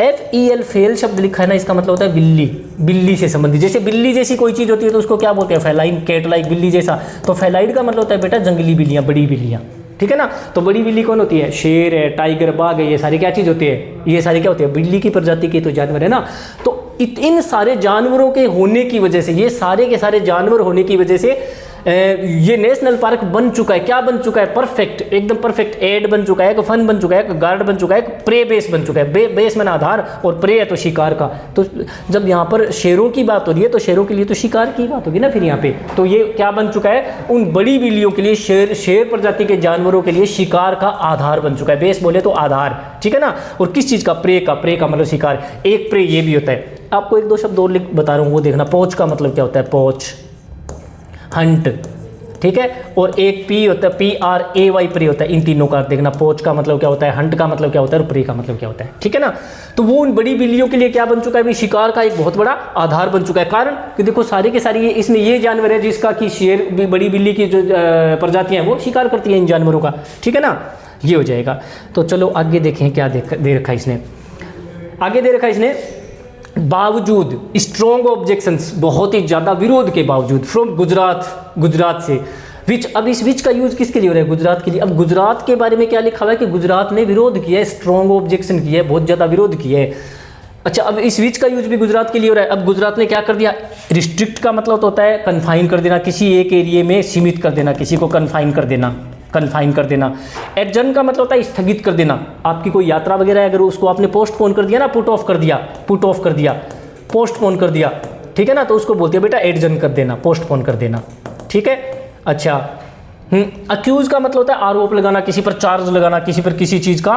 FEL फेल शब्द लिखा है ना, इसका मतलब होता है बिल्ली, बिल्ली से संबंधित। जैसे बिल्ली जैसी कोई चीज़ होती है तो उसको क्या बोलते हैं, फेलाइन, कैट लाइक, बिल्ली जैसा। तो फेलाइड का मतलब होता है बेटा जंगली बिल्लियाँ, बड़ी बिल्लियाँ, ठीक है ना। तो बड़ी बिल्ली कौन होती है, शेर है, टाइगर, बाघ है, ये सारी क्या चीज़ होती है, ये सारी क्या होती है, बिल्ली की प्रजाति के तो जानवर है ना। तो इन सारे जानवरों के होने की वजह से, ये सारे के सारे जानवर होने की वजह से ये नेशनल पार्क बन चुका है। क्या बन चुका है, परफेक्ट, एकदम परफेक्ट एड बन चुका है, फन बन चुका है, गार्ड बन चुका है, प्रे बेस बन चुका है। बेस में आधार और प्रे है तो शिकार का। तो जब यहाँ पर शेरों की बात हो रही है तो शेरों के लिए तो शिकार की बात होगी ना फिर यहाँ पे। तो ये क्या बन चुका है, उन बड़ी बिल्लियों के लिए, शेर प्रजाति के जानवरों के लिए शिकार का आधार बन चुका है। बेस बोले तो आधार, ठीक है ना। और किस चीज़ का, प्रे का, प्रे का मतलब शिकार। एक प्रे ये भी होता है। आपको एक दो शब्द और बता रहा हूँ, वो देखना। पोच का मतलब क्या होता है, पोच, हंट, ठीक है। और एक पी होता है, PRAY, प्रे होता है। इन तीनों का देखना, पोच का मतलब क्या होता है, हंट का मतलब क्या होता है, और प्रे का मतलब क्या होता है, ठीक है ना। तो वो उन बड़ी बिल्लियों के लिए क्या बन चुका है भाई, शिकार का एक बहुत बड़ा आधार बन चुका है। कारण कि देखो सारे के सारे इसमें ये जानवर है जिसका कि शेर, बड़ी बिल्ली की जो प्रजातियां हैं वो शिकार करती हैं इन जानवरों का, ठीक है ना। ये हो जाएगा। तो चलो आगे देखें क्या दे रखा है इसने। आगे दे रखा है इसने, बावजूद, स्ट्रॉन्ग ऑब्जेक्शंस, बहुत ही ज़्यादा विरोध के बावजूद, फ्रॉम गुजरात, गुजरात से। विच, अब इस विच का यूज किसके लिए हो रहा है, गुजरात के लिए। अब गुजरात के बारे में क्या लिखा हुआ है कि गुजरात ने विरोध किया है, स्ट्रॉन्ग ऑब्जेक्शन किया है, बहुत ज़्यादा विरोध किया है। अच्छा, अब इस विच का यूज भी गुजरात के लिए हो रहा है। अब गुजरात ने क्या कर दिया, रिस्ट्रिक्ट का मतलब होता है कन्फाइन कर देना, किसी एक एरिए में सीमित कर देना, किसी को कन्फाइन कर देना, कन्फाइन कर देना। एडजर्न का मतलब होता है स्थगित कर देना। आपकी कोई यात्रा वगैरह है, अगर उसको आपने पोस्टपोन कर दिया ना, पुट ऑफ कर दिया, पुट ऑफ कर दिया, पोस्टपोन कर दिया, ठीक है ना, तो उसको बोलते हैं बेटा एडजर्न कर देना, पोस्टपोन कर देना, ठीक है। अच्छा, अक्यूज का मतलब होता है आरोप लगाना, किसी पर चार्ज लगाना, किसी पर किसी चीज़ का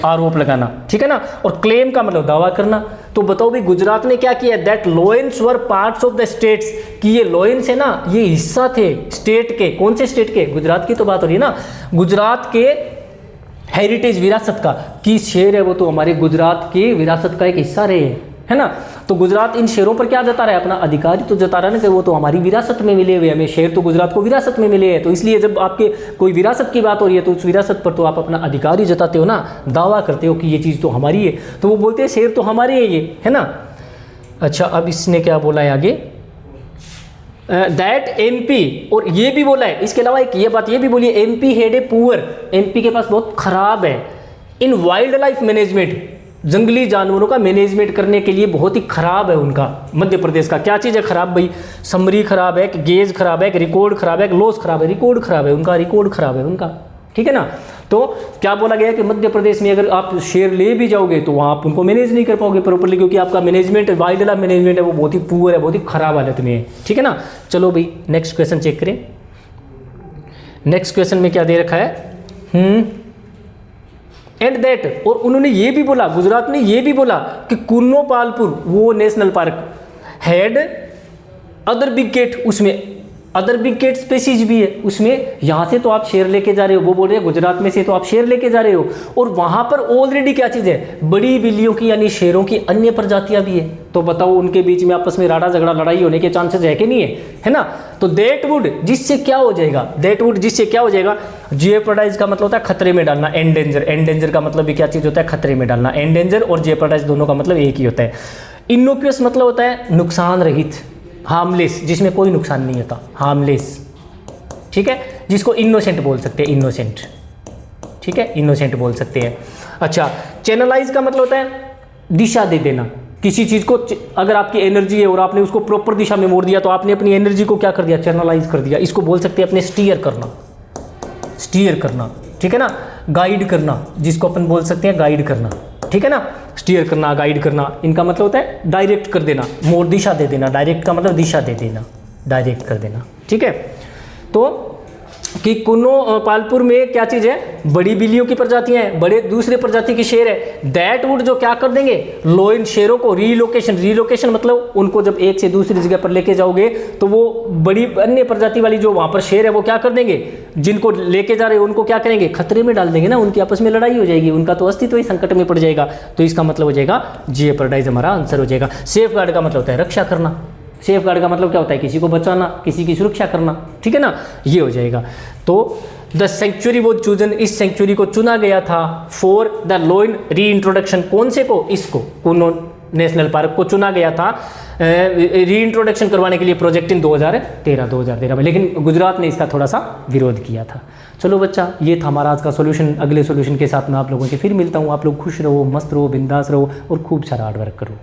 आरोप लगाना, ठीक है ना। और क्लेम का मतलब दावा करना। तो बताओ भाई गुजरात ने क्या किया, that loans were parts of the states, कि ये लोएंस है ना, ये हिस्सा थे स्टेट के। कौन से स्टेट के, गुजरात की तो बात हो रही है ना, गुजरात के हेरिटेज, विरासत का, कि शेर है वो तो हमारे गुजरात की विरासत का एक हिस्सा रहे हैं, है ना। तो गुजरात इन शेरों पर क्या जता रहा है, अपना अधिकार तो जता रहा है ना, कि वो तो हमारी विरासत में मिले हुए, हमें शेर तो गुजरात को विरासत में मिले हैं। तो इसलिए जब आपके कोई विरासत की बात हो रही है तो उस विरासत पर तो आप अपना अधिकार ही जताते हो ना, दावा करते हो कि ये चीज़ तो हमारी है। तो वो बोलते हैं शेर तो हमारे है ये, है ना। अच्छा, अब इसने क्या बोला है आगे, दैट एमपी, और ये भी बोला है, इसके अलावा एक ये बात ये भी बोली, MP had a poor, MP के पास बहुत खराब है इन वाइल्ड लाइफ मैनेजमेंट, जंगली जानवरों का मैनेजमेंट करने के लिए बहुत ही खराब है उनका मध्य प्रदेश का। क्या चीज़ है खराब भाई? समरी खराब है, कि गेज खराब है, कि रिकॉर्ड खराब है, कि लॉस खराब है? रिकॉर्ड खराब है उनका, रिकॉर्ड खराब है उनका, ठीक है ना। तो क्या बोला गया कि मध्य प्रदेश में अगर आप शेयर ले भी जाओगे तो वहाँ आप उनको मैनेज नहीं कर पाओगे प्रॉपर्ली, क्योंकि आपका मैनेजमेंट, वाइल्ड लाइफ मैनेजमेंट है वो बहुत ही पुअर है, बहुत ही खराब हालत में है, ठीक है ना। चलो भाई नेक्स्ट क्वेश्चन चेक करें। नेक्स्ट क्वेश्चन में क्या दे रखा है, एंड दैट, और उन्होंने ये भी बोला, गुजरात ने ये भी बोला कि कुन्नो पालपुर वो national park had other big cat, उसमें अदर बिग गेट स्पेसीज भी है उसमें। यहाँ से तो आप शेयर लेके जा रहे हो, वो बोल रहे हैं गुजरात में से तो आप शेयर लेके जा रहे हो, और वहाँ पर ऑलरेडी क्या चीज़ है, बड़ी बिल्लियों की यानी शेरों की अन्य प्रजातियाँ भी है। तो बताओ उनके बीच में आपस में राड़ा झगड़ा लड़ाई होने के चांसेस है कि नहीं है, है ना। तो दैट वुड, जिससे क्या हो जाएगा, दैट वुड जिससे क्या हो जाएगा, जेपरडाइज का मतलब होता है खतरे में डालना, एंडेंजर, एंडेंजर का मतलब भी क्या चीज़ होता है, खतरे में डालना। एंडेंजर और जेपरडाइज दोनों का मतलब एक ही होता है। इनोक्यूअस मतलब होता है नुकसान रहित, हार्मलेस, जिसमें कोई नुकसान नहीं होता, हार्मलेस, ठीक है, जिसको इनोसेंट बोल सकते हैं, इनोसेंट, ठीक है, इनोसेंट बोल सकते हैं। अच्छा, चैनलाइज का मतलब होता है दिशा दे देना, किसी चीज़ को अगर आपकी एनर्जी है और आपने उसको प्रॉपर दिशा में मोड़ दिया तो आपने अपनी एनर्जी को क्या कर दिया, चैनलाइज कर दिया। इसको बोल सकते हैं अपने स्टीयर करना, स्टीयर करना, ठीक है ना। गाइड करना, जिसको अपन बोल सकते हैं गाइड करना, ठीक है ना। स्टीयर करना, गाइड करना, इनका मतलब होता है डायरेक्ट कर देना, मोड़, दिशा दे देना। डायरेक्ट का मतलब दिशा दे देना, डायरेक्ट कर देना, ठीक है। तो कि कुन्नो पालपुर में क्या चीज़ है, बड़ी बिल्लियों की प्रजातियां हैं, बड़े दूसरे प्रजाति के शेर है। दैट वुड जो क्या कर देंगे, लोइन शेरों को रीलोकेशन, रीलोकेशन मतलब उनको जब एक से दूसरी जगह पर लेके जाओगे तो वो बड़ी अन्य प्रजाति वाली जो वहाँ पर शेर है वो क्या कर देंगे, जिनको लेके जा रहे हो उनको क्या करेंगे, खतरे में डाल देंगे ना, उनकी आपस में लड़ाई हो जाएगी, उनका तो अस्तित्व ही संकट में पड़ जाएगा। तो इसका मतलब हो जाएगा जेपरडाइज हमारा आंसर हो जाएगा। सेफ गार्ड का मतलब होता है रक्षा करना, सेफ गार्ड का मतलब क्या होता है, किसी को बचाना, किसी की सुरक्षा करना, ठीक है ना, ये हो जाएगा। तो द सेंचुरी वो चूजन, इस सेंचुरी को चुना गया था फॉर द लोइन री इंट्रोडक्शन, कौन से को, इसको, कुन्नो नेशनल पार्क को चुना गया था री इंट्रोडक्शन करवाने के लिए प्रोजेक्ट इन 2013 में, लेकिन गुजरात ने इसका थोड़ा सा विरोध किया था। चलो बच्चा, ये था हमारा आज का सोल्यूशन। अगले सोल्यूशन के साथ मैं आप लोगों से फिर मिलता हूँ। आप लोग खुश रहो, मस्त रहो, बिंदास रहो और खूब सारा हार्डवर्क करो।